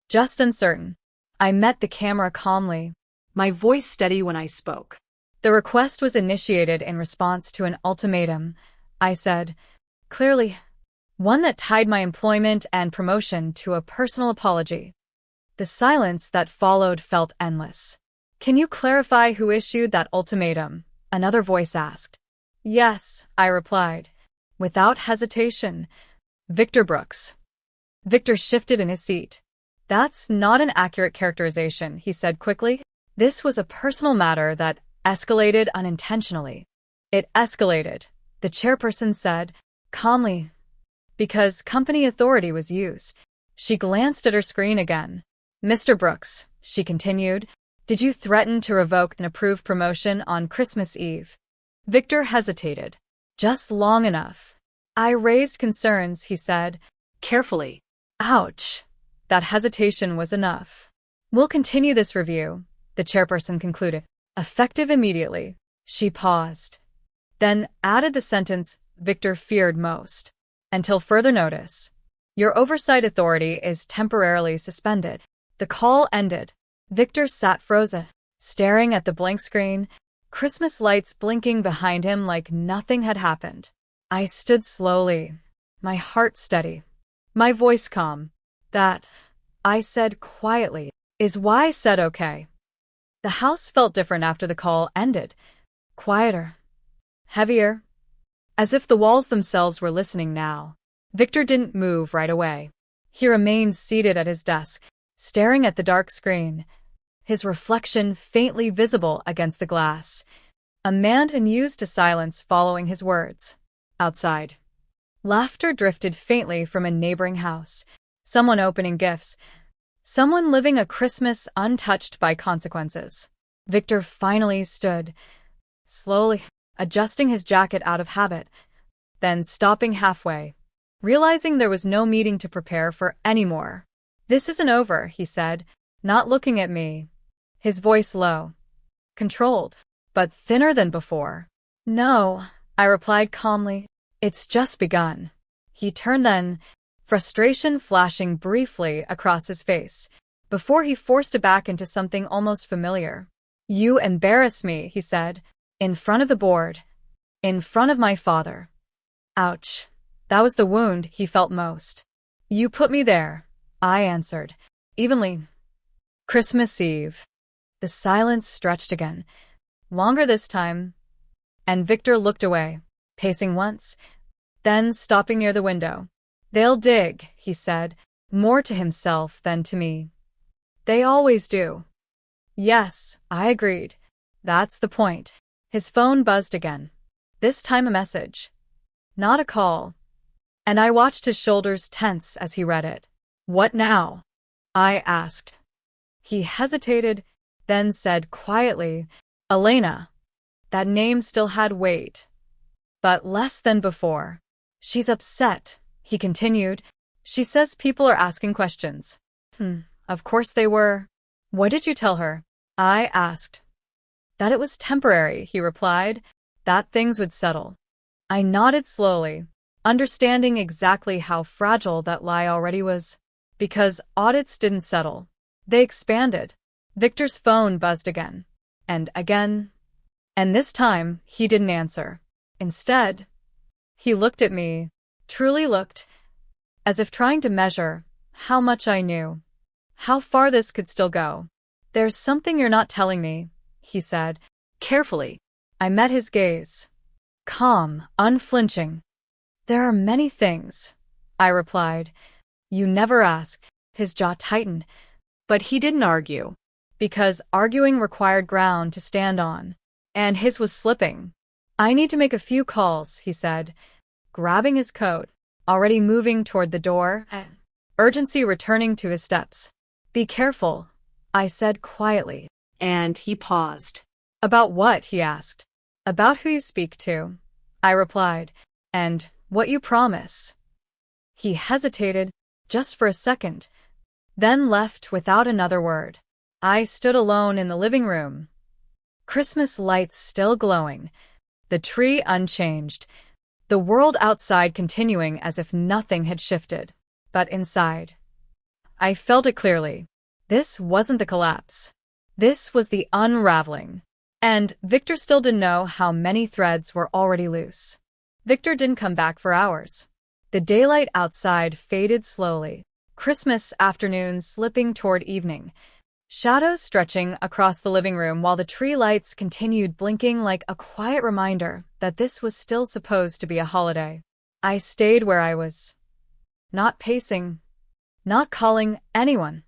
just uncertain. I met the camera calmly, my voice steady when I spoke. The request was initiated in response to an ultimatum, I said, clearly, one that tied my employment and promotion to a personal apology. The silence that followed felt endless. Can you clarify who issued that ultimatum? Another voice asked. Yes, I replied, without hesitation. Victor Brooks. Victor shifted in his seat. That's not an accurate characterization, he said quickly. This was a personal matter that escalated unintentionally. It escalated, the chairperson said, calmly, because company authority was used. She glanced at her screen again. Mr. Brooks, she continued, did you threaten to revoke an approved promotion on Christmas Eve? Victor hesitated. Just long enough. I raised concerns, he said. Carefully. Ouch. That hesitation was enough. We'll continue this review, the chairperson concluded. Effective immediately. She paused. Then added the sentence Victor feared most. Until further notice. Your oversight authority is temporarily suspended. The call ended. Victor sat frozen, staring at the blank screen, Christmas lights blinking behind him like nothing had happened. I stood slowly, my heart steady, my voice calm. That, I said quietly, is why I said okay. The house felt different after the call ended. Quieter. Heavier. As if the walls themselves were listening now. Victor didn't move right away. He remained seated at his desk, staring at the dark screen, his reflection faintly visible against the glass. A man unused to silence following his words. Outside. Laughter drifted faintly from a neighboring house. Someone opening gifts. Someone living a Christmas untouched by consequences. Victor finally stood, slowly, adjusting his jacket out of habit, then stopping halfway, realizing there was no meeting to prepare for anymore. This isn't over, he said, not looking at me. His voice low, controlled, but thinner than before. No, I replied calmly. It's just begun. He turned then, frustration flashing briefly across his face, before he forced it back into something almost familiar. You embarrass me, he said, in front of the board, in front of my father. Ouch. That was the wound he felt most. You put me there, I answered, evenly. Christmas Eve. The silence stretched again, longer this time, and Victor looked away, pacing once, then stopping near the window. They'll dig, he said, more to himself than to me. They always do. Yes, I agreed. That's the point. His phone buzzed again. This time a message. Not a call. And I watched his shoulders tense as he read it. What now? I asked. He hesitated, then said quietly, Elena. That name still had weight, but less than before. She's upset, he continued. She says people are asking questions. Of course they were. What did you tell her? I asked. That it was temporary, he replied, that things would settle. I nodded slowly, understanding exactly how fragile that lie already was. Because audits didn't settle. They expanded. Victor's phone buzzed again. And again. And this time, he didn't answer. Instead, he looked at me, truly looked, as if trying to measure how much I knew, how far this could still go. There's something you're not telling me, he said, carefully. I met his gaze. Calm, unflinching. There are many things, I replied. You never ask. His jaw tightened, but he didn't argue, because arguing required ground to stand on, and his was slipping. I need to make a few calls, he said, grabbing his coat, already moving toward the door, urgency returning to his steps. Be careful, I said quietly. And he paused. About what? He asked. About who you speak to, I replied, and what you promise. He hesitated, just for a second, then left without another word. I stood alone in the living room. Christmas lights still glowing, the tree unchanged, the world outside continuing as if nothing had shifted. But inside, I felt it clearly. This wasn't the collapse. This was the unraveling. And Victor still didn't know how many threads were already loose. Victor didn't come back for hours. The daylight outside faded slowly, Christmas afternoon slipping toward evening, shadows stretching across the living room while the tree lights continued blinking like a quiet reminder that this was still supposed to be a holiday. I stayed where I was, not pacing, not calling anyone,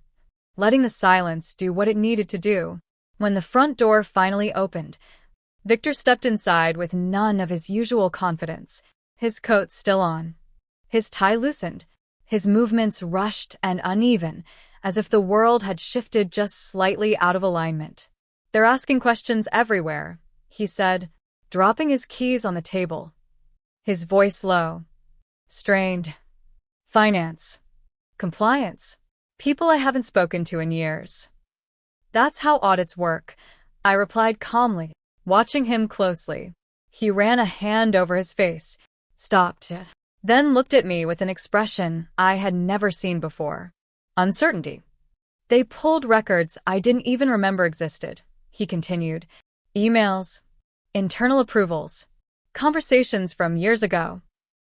letting the silence do what it needed to do. When the front door finally opened, Victor stepped inside with none of his usual confidence, his coat still on, his tie loosened, his movements rushed and uneven, as if the world had shifted just slightly out of alignment. "They're asking questions everywhere," he said, dropping his keys on the table, his voice low, strained. "Finance, compliance, people I haven't spoken to in years." "That's how audits work," I replied calmly, watching him closely. He ran a hand over his face, stopped, then looked at me with an expression I had never seen before. Uncertainty. "They pulled records I didn't even remember existed," he continued. "Emails, internal approvals, conversations from years ago."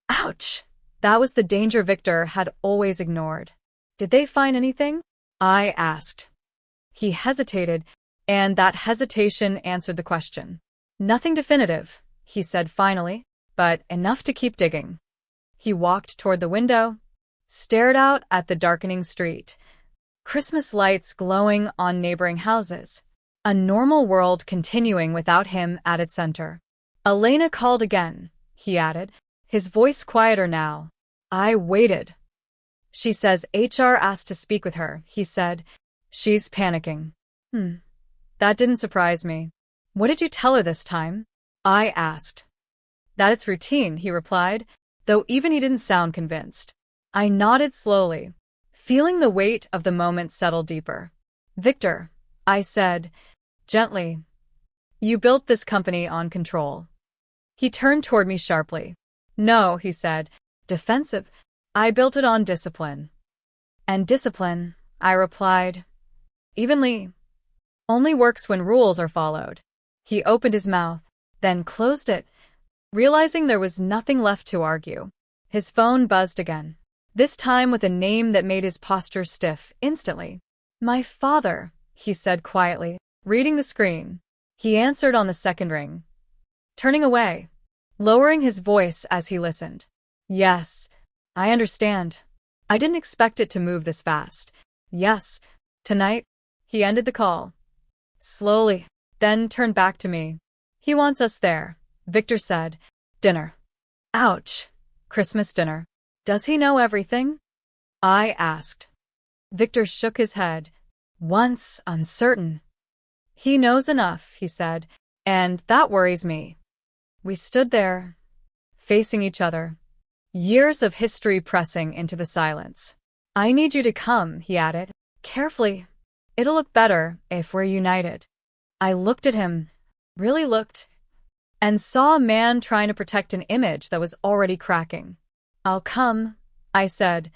Ouch! That was the danger Victor had always ignored. "Did they find anything?" I asked. He hesitated, and that hesitation answered the question. "Nothing definitive," he said finally, "but enough to keep digging." He walked toward the window, stared out at the darkening street, Christmas lights glowing on neighboring houses, a normal world continuing without him at its center. "Elena called again," he added, his voice quieter now. I waited. "She says HR asked to speak with her," he said. "She's panicking." That didn't surprise me. "What did you tell her this time?" I asked. "That it's routine," he replied, though even he didn't sound convinced. I nodded slowly, feeling the weight of the moment settle deeper. "Victor," I said, gently, "you built this company on control." He turned toward me sharply. "No," he said, defensive. "I built it on discipline." "And discipline," I replied, evenly, "only works when rules are followed." He opened his mouth, then closed it, realizing there was nothing left to argue. His phone buzzed again, this time with a name that made his posture stiff instantly. "My father," he said quietly, reading the screen. He answered on the second ring, turning away, lowering his voice as he listened. "Yes, I understand. I didn't expect it to move this fast. Yes, tonight." He ended the call, slowly, then turned back to me. "He wants us there," Victor said. "Dinner." Ouch. Christmas dinner. "Does he know everything?" I asked. Victor shook his head, once uncertain. "He knows enough," he said, "and that worries me." We stood there, facing each other, years of history pressing into the silence. "I need you to come," he added, carefully. "It'll look better if we're united." I looked at him, really looked, and saw a man trying to protect an image that was already cracking. "I'll come," I said,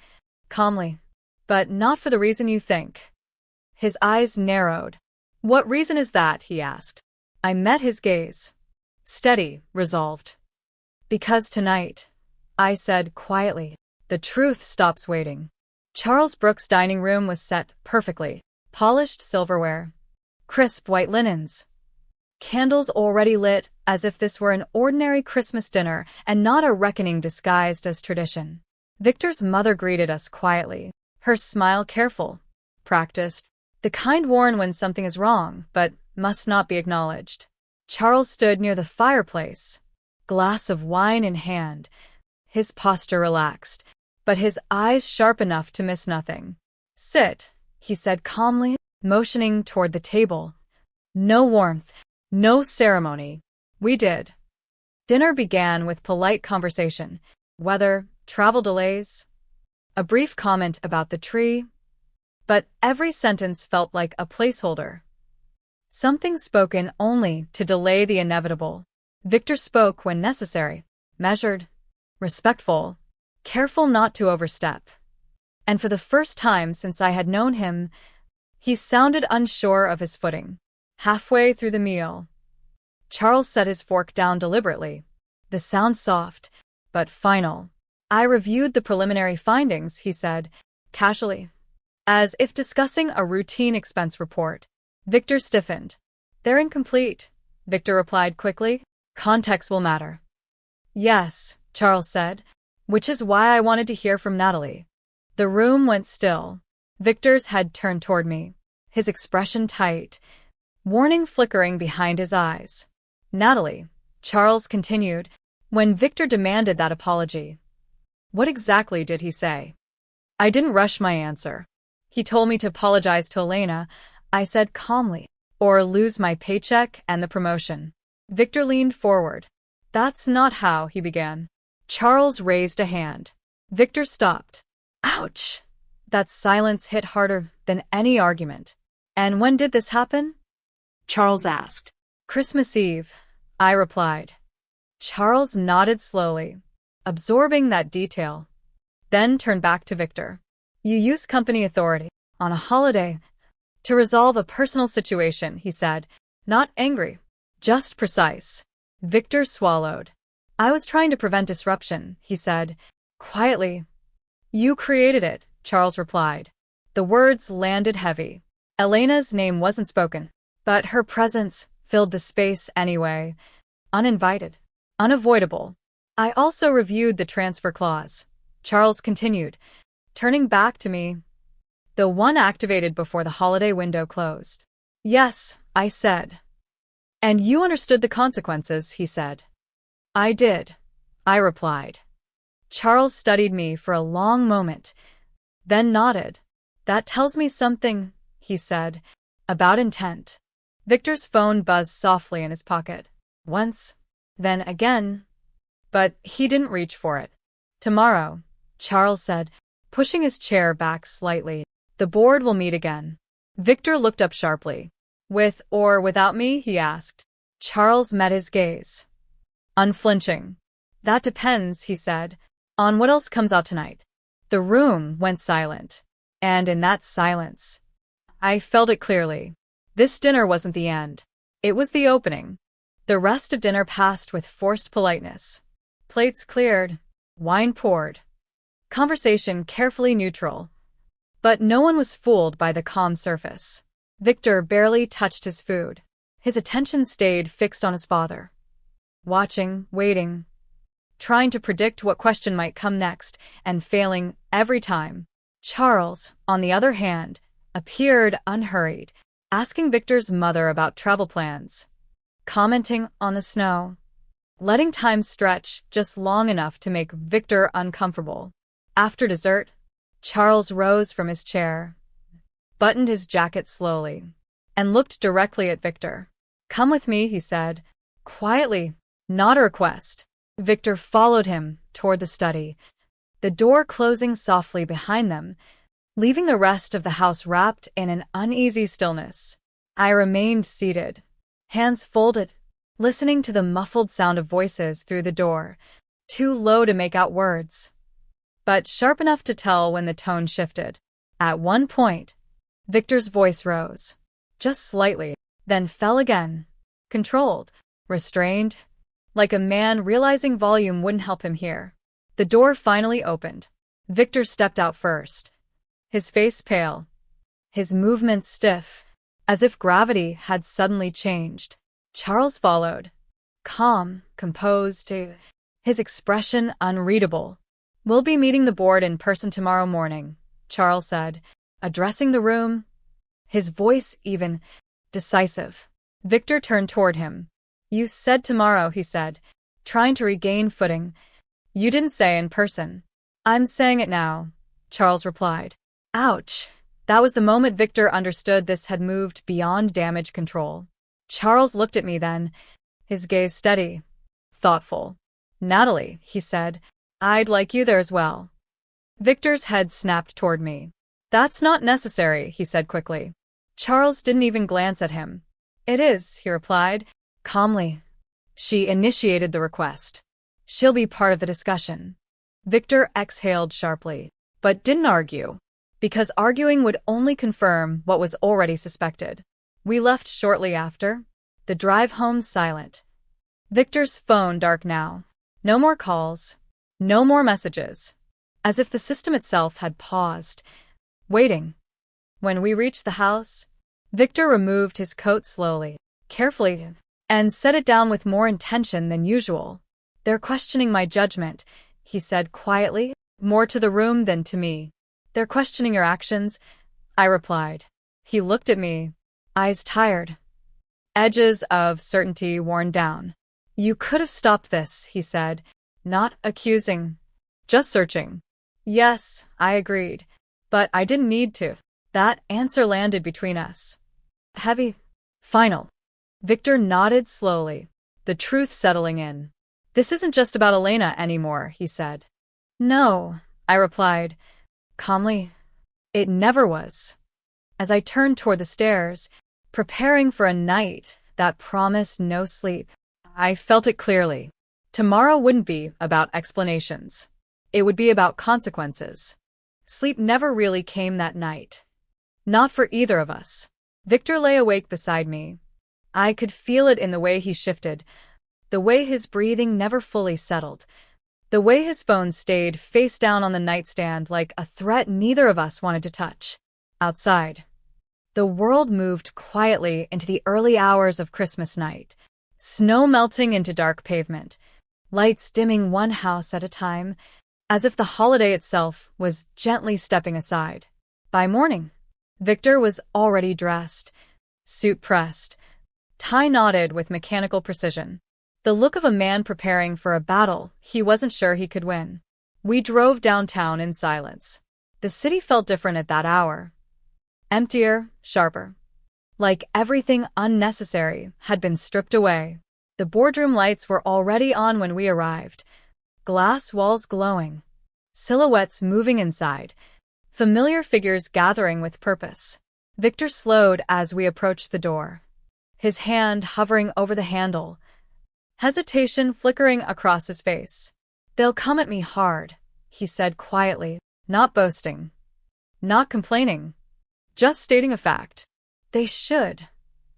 calmly, "but not for the reason you think." His eyes narrowed. "What reason is that?" he asked. I met his gaze. Steady, resolved. "Because tonight," I said quietly, "the truth stops waiting." Charles Brooks' dining room was set perfectly. Polished silverware, crisp white linens, candles already lit as if this were an ordinary Christmas dinner and not a reckoning disguised as tradition. Victor's mother greeted us quietly, her smile careful, practiced, the kind worn when something is wrong but must not be acknowledged. Charles stood near the fireplace, glass of wine in hand, his posture relaxed, but his eyes sharp enough to miss nothing. "Sit," he said calmly, motioning toward the table. No warmth, no ceremony. We did. Dinner began with polite conversation, weather, travel delays, a brief comment about the tree, but every sentence felt like a placeholder. Something spoken only to delay the inevitable. Victor spoke when necessary, measured, respectful, careful not to overstep. And for the first time since I had known him, He sounded unsure of his footing. Halfway through the meal, Charles set his fork down deliberately. The sound soft, but final. I reviewed the preliminary findings, he said, casually, as if discussing a routine expense report. Victor stiffened. They're incomplete, Victor replied quickly. Context will matter. Yes, Charles said, which is why I wanted to hear from Natalie. The room went still. Victor's head turned toward me, his expression tight, warning flickering behind his eyes. Natalie, Charles continued, when Victor demanded that apology. What exactly did he say? I didn't rush my answer. He told me to apologize to Elena, I said calmly, or lose my paycheck and the promotion. Victor leaned forward. That's not how, he began. Charles raised a hand. Victor stopped. Ouch! That silence hit harder than any argument. And when did this happen? Charles asked. Christmas Eve, I replied. Charles nodded slowly, absorbing that detail, then turned back to Victor. You use company authority on a holiday to resolve a personal situation, he said, not angry, just precise. Victor swallowed. I was trying to prevent disruption, he said, quietly. You created it, Charles replied. The words landed heavy. Elena's name wasn't spoken, but her presence filled the space anyway, uninvited, unavoidable. I also reviewed the transfer clause, Charles continued, turning back to me. The one activated before the holiday window closed. Yes, I said. And you understood the consequences, he said. I did, I replied. Charles studied me for a long moment, then nodded. That tells me something, he said, about intent. Victor's phone buzzed softly in his pocket. Once, then again. But he didn't reach for it. Tomorrow, Charles said, pushing his chair back slightly. The board will meet again. Victor looked up sharply. With or without me, he asked. Charles met his gaze. Unflinching. That depends, he said, on what else comes out tonight. The room went silent. And in that silence, I felt it clearly. This dinner wasn't the end. It was the opening. The rest of dinner passed with forced politeness. Plates cleared, wine poured, conversation carefully neutral. But no one was fooled by the calm surface. Victor barely touched his food. His attention stayed fixed on his father. Watching, waiting, trying to predict what question might come next, and failing every time. Charles, on the other hand, appeared unhurried, asking Victor's mother about travel plans, commenting on the snow, letting time stretch just long enough to make Victor uncomfortable. After dessert, Charles rose from his chair, buttoned his jacket slowly, and looked directly at Victor. Come with me, he said, quietly, not a request. Victor followed him toward the study, the door closing softly behind them, leaving the rest of the house wrapped in an uneasy stillness. I remained seated, hands folded, listening to the muffled sound of voices through the door, too low to make out words, but sharp enough to tell when the tone shifted. At one point, Victor's voice rose, just slightly, then fell again, controlled, restrained, like a man realizing volume wouldn't help him hear. The door finally opened. Victor stepped out first, his face pale, his movements stiff, as if gravity had suddenly changed. Charles followed, calm, composed, his expression unreadable. We'll be meeting the board in person tomorrow morning, Charles said, addressing the room, his voice even, decisive. Victor turned toward him. You said tomorrow, he said, trying to regain footing. You didn't say in person. I'm saying it now, Charles replied. Ouch. That was the moment Victor understood this had moved beyond damage control. Charles looked at me then, his gaze steady, thoughtful. Natalie, he said, I'd like you there as well. Victor's head snapped toward me. That's not necessary, he said quickly. Charles didn't even glance at him. It is, he replied, calmly. She initiated the request. She'll be part of the discussion. Victor exhaled sharply, but didn't argue. because arguing would only confirm what was already suspected. We left shortly after, the drive home silent. Victor's phone dark now. No more calls. No more messages. As if the system itself had paused, waiting. When we reached the house, Victor removed his coat slowly, carefully, and set it down with more intention than usual. "They're questioning my judgment," he said quietly, more to the room than to me. "They're questioning your actions," I replied. He looked at me, eyes tired, edges of certainty worn down. "You could have stopped this," he said, not accusing, just searching. "Yes," I agreed, "but I didn't need to." That answer landed between us. Heavy. Final. Victor nodded slowly, the truth settling in. "This isn't just about Elena anymore," he said. "No," I replied, calmly. "It never was." As I turned toward the stairs, preparing for a night that promised no sleep, I felt it clearly. Tomorrow wouldn't be about explanations. It would be about consequences. Sleep never really came that night. Not for either of us. Victor lay awake beside me. I could feel it in the way he shifted, the way his breathing never fully settled, the way his phone stayed face down on the nightstand like a threat neither of us wanted to touch. Outside, the world moved quietly into the early hours of Christmas night. Snow melting into dark pavement, lights dimming one house at a time, as if the holiday itself was gently stepping aside. By morning, Victor was already dressed, suit pressed, tie knotted with mechanical precision. The look of a man preparing for a battle he wasn't sure he could win. We drove downtown in silence. The city felt different at that hour. Emptier, sharper. Like everything unnecessary had been stripped away. The boardroom lights were already on when we arrived. Glass walls glowing. Silhouettes moving inside. Familiar figures gathering with purpose. Victor slowed as we approached the door, his hand hovering over the handle, hesitation flickering across his face. "They'll come at me hard," he said quietly, not boasting, not complaining, just stating a fact. "They should,"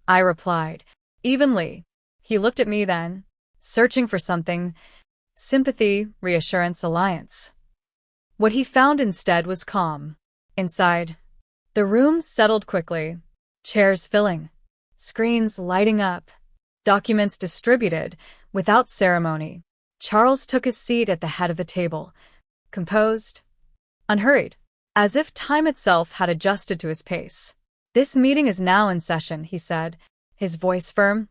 I replied, evenly. He looked at me then, searching for something, sympathy, reassurance, alliance. What he found instead was calm. Inside, the room settled quickly, chairs filling, screens lighting up, documents distributed without ceremony. Charles took his seat at the head of the table, composed, unhurried, as if time itself had adjusted to his pace. "This meeting is now in session," he said, his voice firm,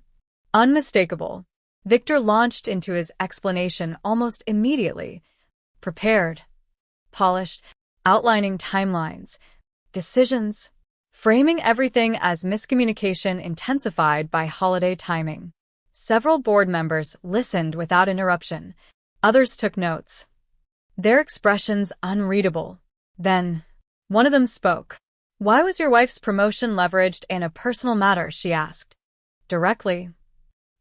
unmistakable. Victor launched into his explanation almost immediately, prepared, polished, outlining timelines, decisions, framing everything as miscommunication intensified by holiday timing. Several board members listened without interruption. Others took notes, their expressions unreadable. Then, one of them spoke. "Why was your wife's promotion leveraged in a personal matter?" she asked. Directly,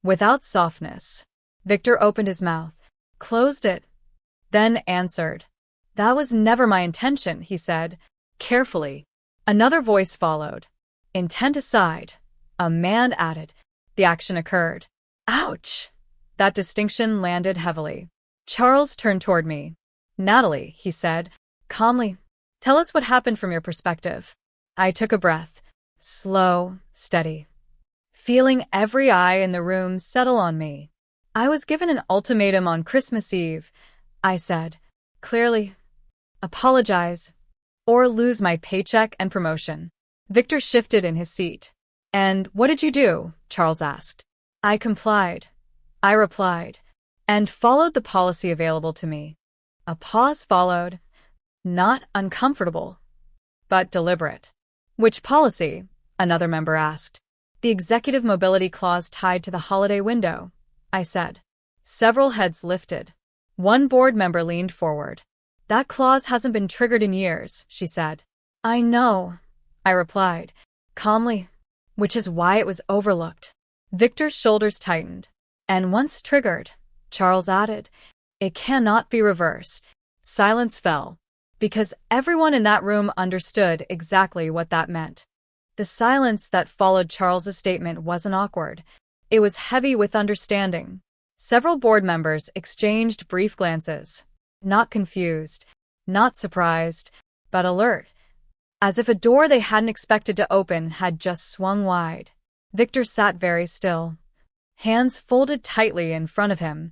without softness. Victor opened his mouth, closed it, then answered. "That was never my intention," he said, carefully. Another voice followed. Intent aside, a man added. The action occurred. Ouch! That distinction landed heavily. Charles turned toward me. "Natalie," he said, calmly, "tell us what happened from your perspective." I took a breath, slow, steady, feeling every eye in the room settle on me. "I was given an ultimatum on Christmas Eve," I said, clearly. "Apologize, or lose my paycheck and promotion." Victor shifted in his seat. "And what did you do?" Charles asked. I complied. I replied, and followed the policy available to me. A pause followed, not uncomfortable, but deliberate. "Which policy?" another member asked. "The executive mobility clause tied to the holiday window," I said. Several heads lifted. One board member leaned forward. "That clause hasn't been triggered in years," she said. "I know," I replied, calmly, "which is why it was overlooked." Victor's shoulders tightened. "And once triggered," Charles added, "it cannot be reversed." Silence fell. because everyone in that room understood exactly what that meant. The silence that followed Charles's statement wasn't awkward. It was heavy with understanding. Several board members exchanged brief glances. Not confused, not surprised, but alert, as if a door they hadn't expected to open had just swung wide. Victor sat very still, hands folded tightly in front of him,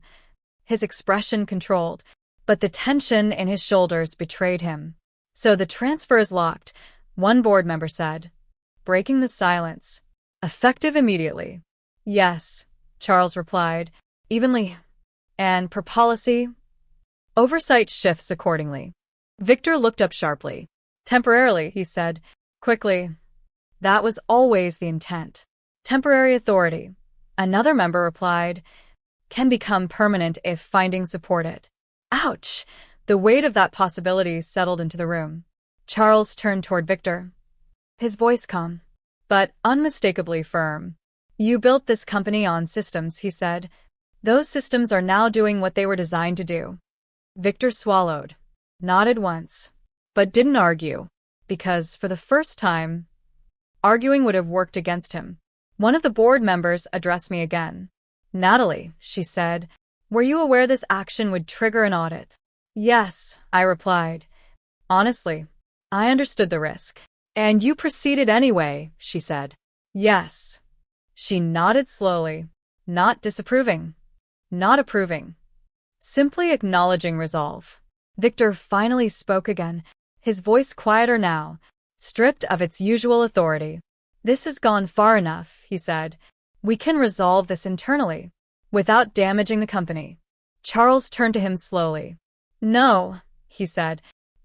his expression controlled, but the tension in his shoulders betrayed him. "So the transfer is locked," one board member said, breaking the silence. "Effective immediately." "Yes," Charles replied, evenly. "And per policy?" "Oversight shifts accordingly." Victor looked up sharply. "Temporarily," he said, quickly. "That was always the intent." "Temporary authority," another member replied, "can become permanent if findings support it." Ouch! The weight of that possibility settled into the room. Charles turned toward Victor, his voice calm, but unmistakably firm. "You built this company on systems," he said. "Those systems are now doing what they were designed to do." Victor swallowed, nodded once, but didn't argue, because, for the first time, arguing would have worked against him. One of the board members addressed me again. "Natalie," she said, "were you aware this action would trigger an audit?" "Yes," I replied. "Honestly, I understood the risk." "And you proceeded anyway," she said. "Yes." She nodded slowly, not disapproving, not approving, simply acknowledging resolve. Victor finally spoke again, his voice quieter now, stripped of its usual authority. "This has gone far enough," he said. "We can resolve this internally, without damaging the company." Charles turned to him slowly. "No," he said,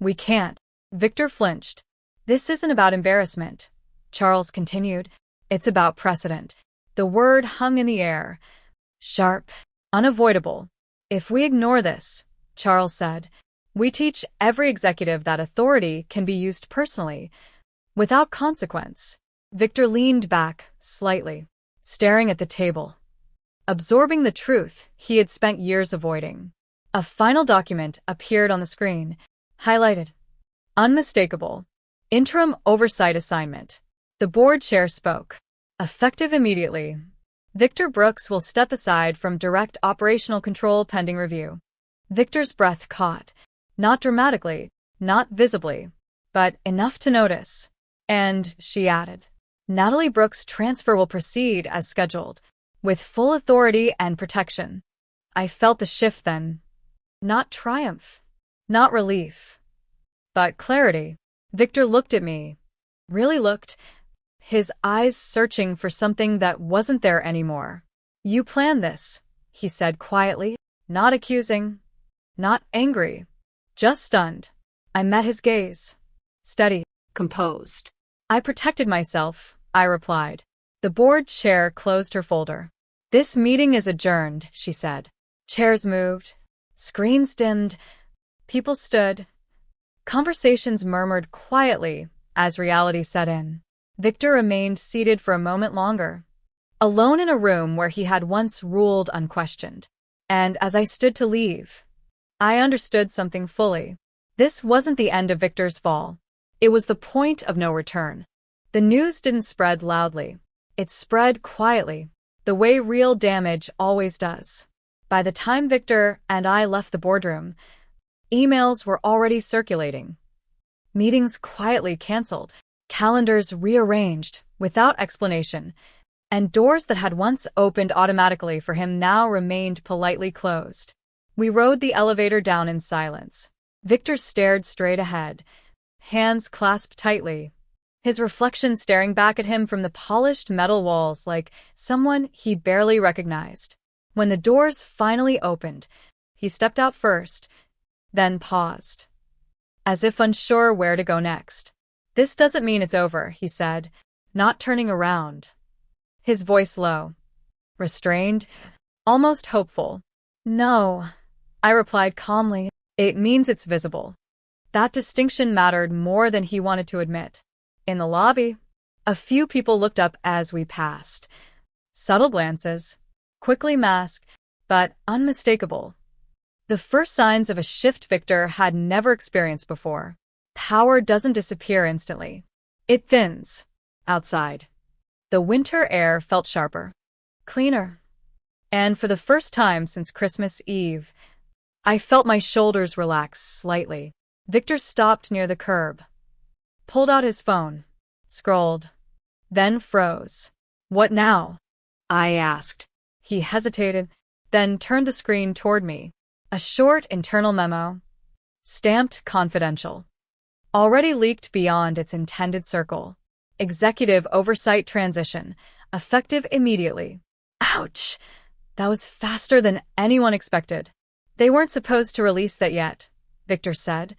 "we can't." Victor flinched. "This isn't about embarrassment," Charles continued. "It's about precedent." The word hung in the air, sharp, unavoidable. "If we ignore this," Charles said, "we teach every executive that authority can be used personally, without consequence." Victor leaned back, slightly, staring at the table, absorbing the truth he had spent years avoiding. A final document appeared on the screen, highlighted. Unmistakable. Interim oversight assignment. The board chair spoke. "Effective immediately. Victor Brooks will step aside from direct operational control pending review." Victor's breath caught, not dramatically, not visibly, but enough to notice. "And," she added, "Natalie Brooks' transfer will proceed as scheduled, with full authority and protection." I felt the shift then. Not triumph, not relief, but clarity. Victor looked at me, really looked, his eyes searching for something that wasn't there anymore. "You planned this," he said quietly, not accusing, not angry, just stunned. I met his gaze. Steady, Composed. "I protected myself," I replied. The board chair closed her folder. "This meeting is adjourned," she said. Chairs moved, screens dimmed, people stood. Conversations murmured quietly as reality set in. Victor remained seated for a moment longer, alone in a room where he had once ruled unquestioned. And as I stood to leave, I understood something fully. This wasn't the end of Victor's fall. It was the point of no return. The news didn't spread loudly. It spread quietly, the way real damage always does. By the time Victor and I left the boardroom, emails were already circulating. Meetings quietly canceled, calendars rearranged without explanation, and doors that had once opened automatically for him now remained politely closed. We rode the elevator down in silence. Victor stared straight ahead, hands clasped tightly, his reflection staring back at him from the polished metal walls like someone he barely recognized. When the doors finally opened, he stepped out first, then paused, as if unsure where to go next. "This doesn't mean it's over," he said, not turning around, his voice low, restrained, almost hopeful. "No," I replied calmly, "it means it's visible." That distinction mattered more than he wanted to admit. In the lobby, a few people looked up as we passed. Subtle glances, quickly masked, but unmistakable. The first signs of a shift Victor had never experienced before. Power doesn't disappear instantly. It thins. Outside, the winter air felt sharper, cleaner. And for the first time since Christmas Eve, I felt my shoulders relax slightly. Victor stopped near the curb, pulled out his phone, scrolled, then froze. "What now?" I asked. He hesitated, then turned the screen toward me. A short internal memo, stamped confidential, already leaked beyond its intended circle. Executive oversight transition, effective immediately. Ouch! That was faster than anyone expected. "They weren't supposed to release that yet," Victor said,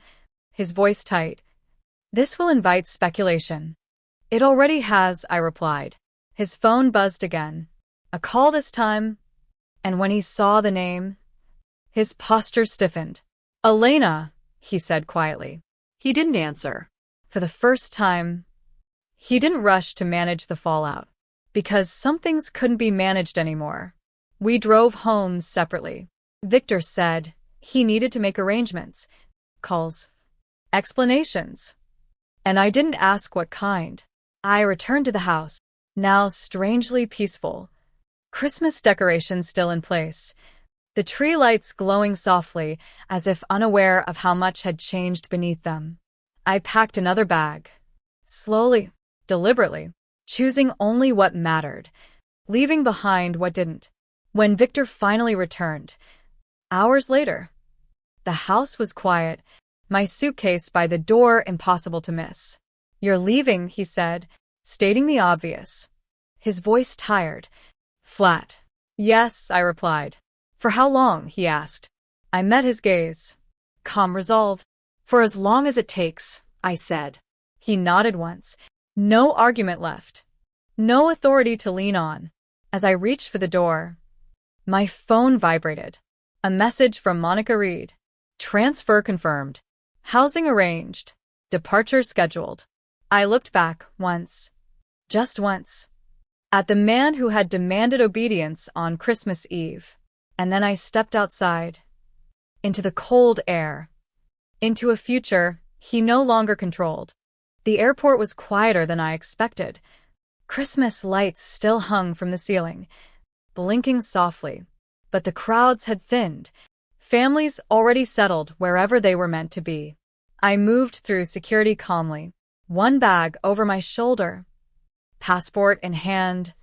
his voice tight. "This will invite speculation." "It already has," I replied. His phone buzzed again. A call this time, and when he saw the name, his posture stiffened. "Elena," he said quietly. He didn't answer. For the first time, he didn't rush to manage the fallout, because some things couldn't be managed anymore. We drove home separately. Victor said he needed to make arrangements, calls, explanations. And I didn't ask what kind. I returned to the house, now strangely peaceful. Christmas decorations still in place, the tree lights glowing softly as if unaware of how much had changed beneath them. I packed another bag, slowly, deliberately, choosing only what mattered, leaving behind what didn't. When Victor finally returned, hours later, the house was quiet, my suitcase by the door impossible to miss. "You're leaving," he said, stating the obvious. His voice tired, flat. "Yes," I replied. "For how long?" he asked. I met his gaze. Calm resolve. "For as long as it takes," I said. He nodded once. No argument left. No authority to lean on. As I reached for the door, my phone vibrated. A message from Monica Reed. Transfer confirmed. Housing arranged. Departure scheduled. I looked back once. Just once. At the man who had demanded obedience on Christmas Eve. And then I stepped outside. Into the cold air. Into a future he no longer controlled. The airport was quieter than I expected. Christmas lights still hung from the ceiling, blinking softly. But the crowds had thinned. Families already settled wherever they were meant to be. I moved through security calmly, one bag over my shoulder, passport in hand,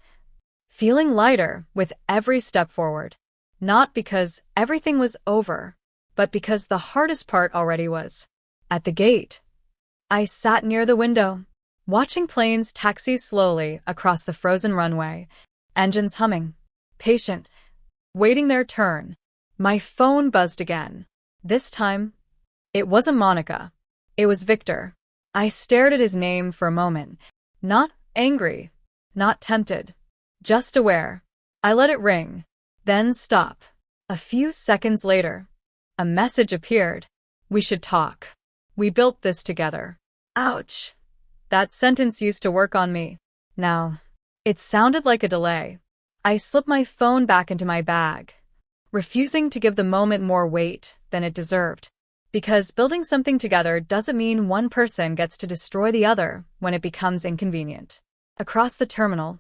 feeling lighter with every step forward. Not because everything was over, but because the hardest part already was. At the gate, I sat near the window, watching planes taxi slowly across the frozen runway, engines humming, patient, waiting their turn. My phone buzzed again. This time, it wasn't Monica. It was Victor. I stared at his name for a moment, not angry, not tempted, just aware. I let it ring, then stop. A few seconds later, a message appeared. "We should talk. We built this together." Ouch. That sentence used to work on me. Now, it sounded like a delay. I slipped my phone back into my bag, refusing to give the moment more weight than it deserved. Because building something together doesn't mean one person gets to destroy the other when it becomes inconvenient. Across the terminal,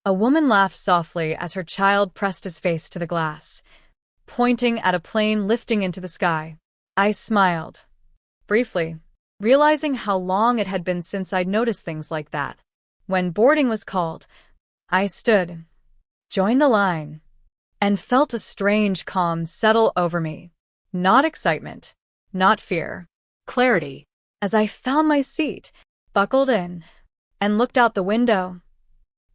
a woman laughed softly as her child pressed his face to the glass, pointing at a plane lifting into the sky. I smiled, briefly, realizing how long it had been since I'd noticed things like that. When boarding was called, I stood, joined the line, and felt a strange calm settle over me. Not excitement, not fear. Clarity. As I found my seat, buckled in, and looked out the window,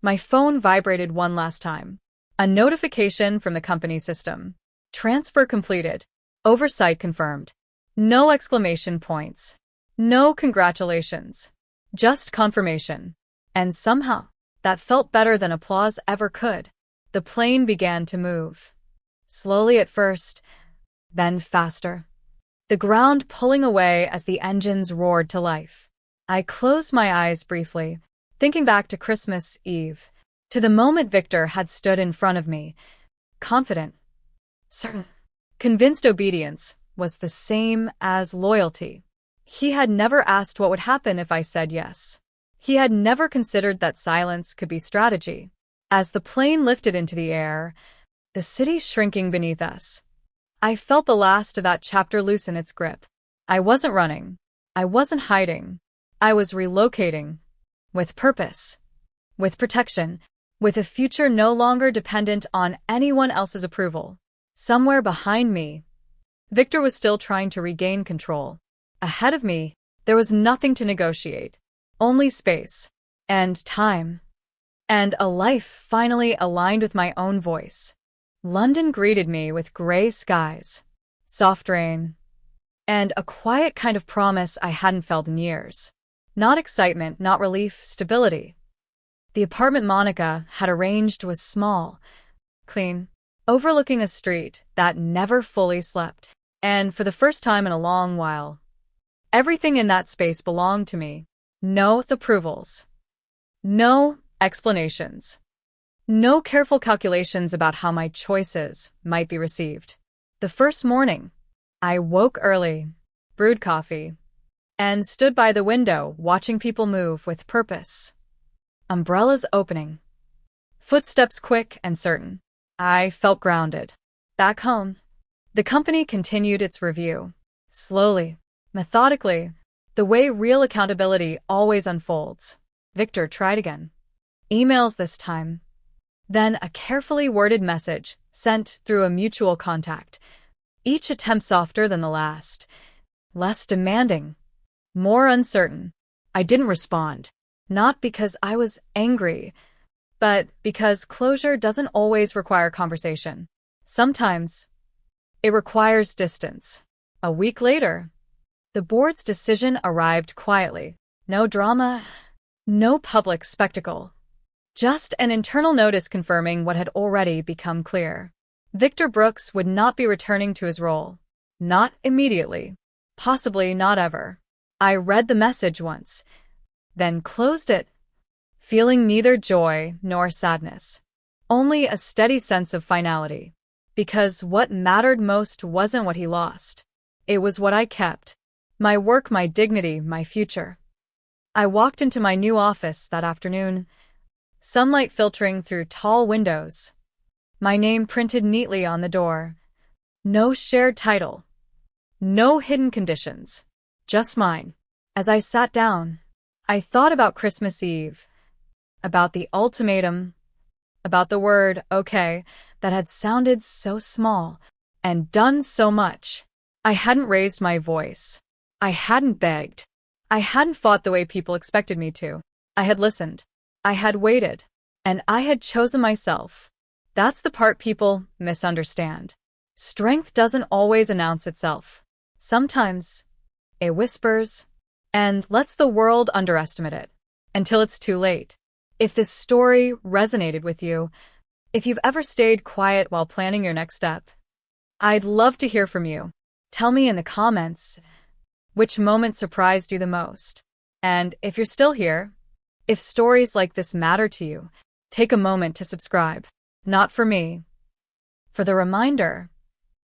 my phone vibrated one last time. A notification from the company system. Transfer completed. Oversight confirmed. No exclamation points. No congratulations. Just confirmation. And somehow, that felt better than applause ever could. The plane began to move. Slowly at first, then faster. The ground pulling away as the engines roared to life. I closed my eyes briefly, thinking back to Christmas Eve, to the moment Victor had stood in front of me, confident, certain, Convinced obedience was the same as loyalty. He had never asked what would happen if I said yes. He had never considered that silence could be strategy. As the plane lifted into the air, the city shrinking beneath us, I felt the last of that chapter loosen its grip. I wasn't running. I wasn't hiding. I was relocating. With purpose. With protection. With a future no longer dependent on anyone else's approval. Somewhere behind me, Victor was still trying to regain control. Ahead of me, there was nothing to negotiate. Only space. And time. And a life finally aligned with my own voice. London greeted me with gray skies, soft rain, and a quiet kind of promise I hadn't felt in years. Not excitement, not relief, stability. The apartment Monica had arranged was small, clean, overlooking a street that never fully slept. And for the first time in a long while, everything in that space belonged to me. No approvals. No explanations. No careful calculations about how my choices might be received. The first morning, I woke early, brewed coffee, and stood by the window watching people move with purpose. Umbrellas opening. Footsteps quick and certain. I felt grounded. Back home, the company continued its review. Slowly, methodically, the way real accountability always unfolds. Victor tried again. Emails this time. Then a carefully worded message sent through a mutual contact. Each attempt softer than the last. Less demanding. More uncertain. I didn't respond. Not because I was angry, but because closure doesn't always require conversation. Sometimes, it requires distance. A week later, the board's decision arrived quietly. No drama, no public spectacle. Just an internal notice confirming what had already become clear. Victor Brooks would not be returning to his role. Not immediately. Possibly not ever. I read the message once, then closed it, feeling neither joy nor sadness. Only a steady sense of finality. Because what mattered most wasn't what he lost. It was what I kept. My work, my dignity, my future. I walked into my new office that afternoon, sunlight filtering through tall windows. My name printed neatly on the door. No shared title. No hidden conditions. Just mine. As I sat down, I thought about Christmas Eve. About the ultimatum. About the word, okay, that had sounded so small and done so much. I hadn't raised my voice. I hadn't begged. I hadn't fought the way people expected me to. I had listened. I had waited. And I had chosen myself. That's the part people misunderstand. Strength doesn't always announce itself. Sometimes, it whispers and lets the world underestimate it until it's too late. If this story resonated with you, if you've ever stayed quiet while planning your next step, I'd love to hear from you. Tell me in the comments which moment surprised you the most. And if you're still here, if stories like this matter to you, take a moment to subscribe. Not for me. For the reminder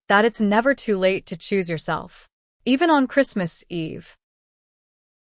that it's never too late to choose yourself. Even on Christmas Eve.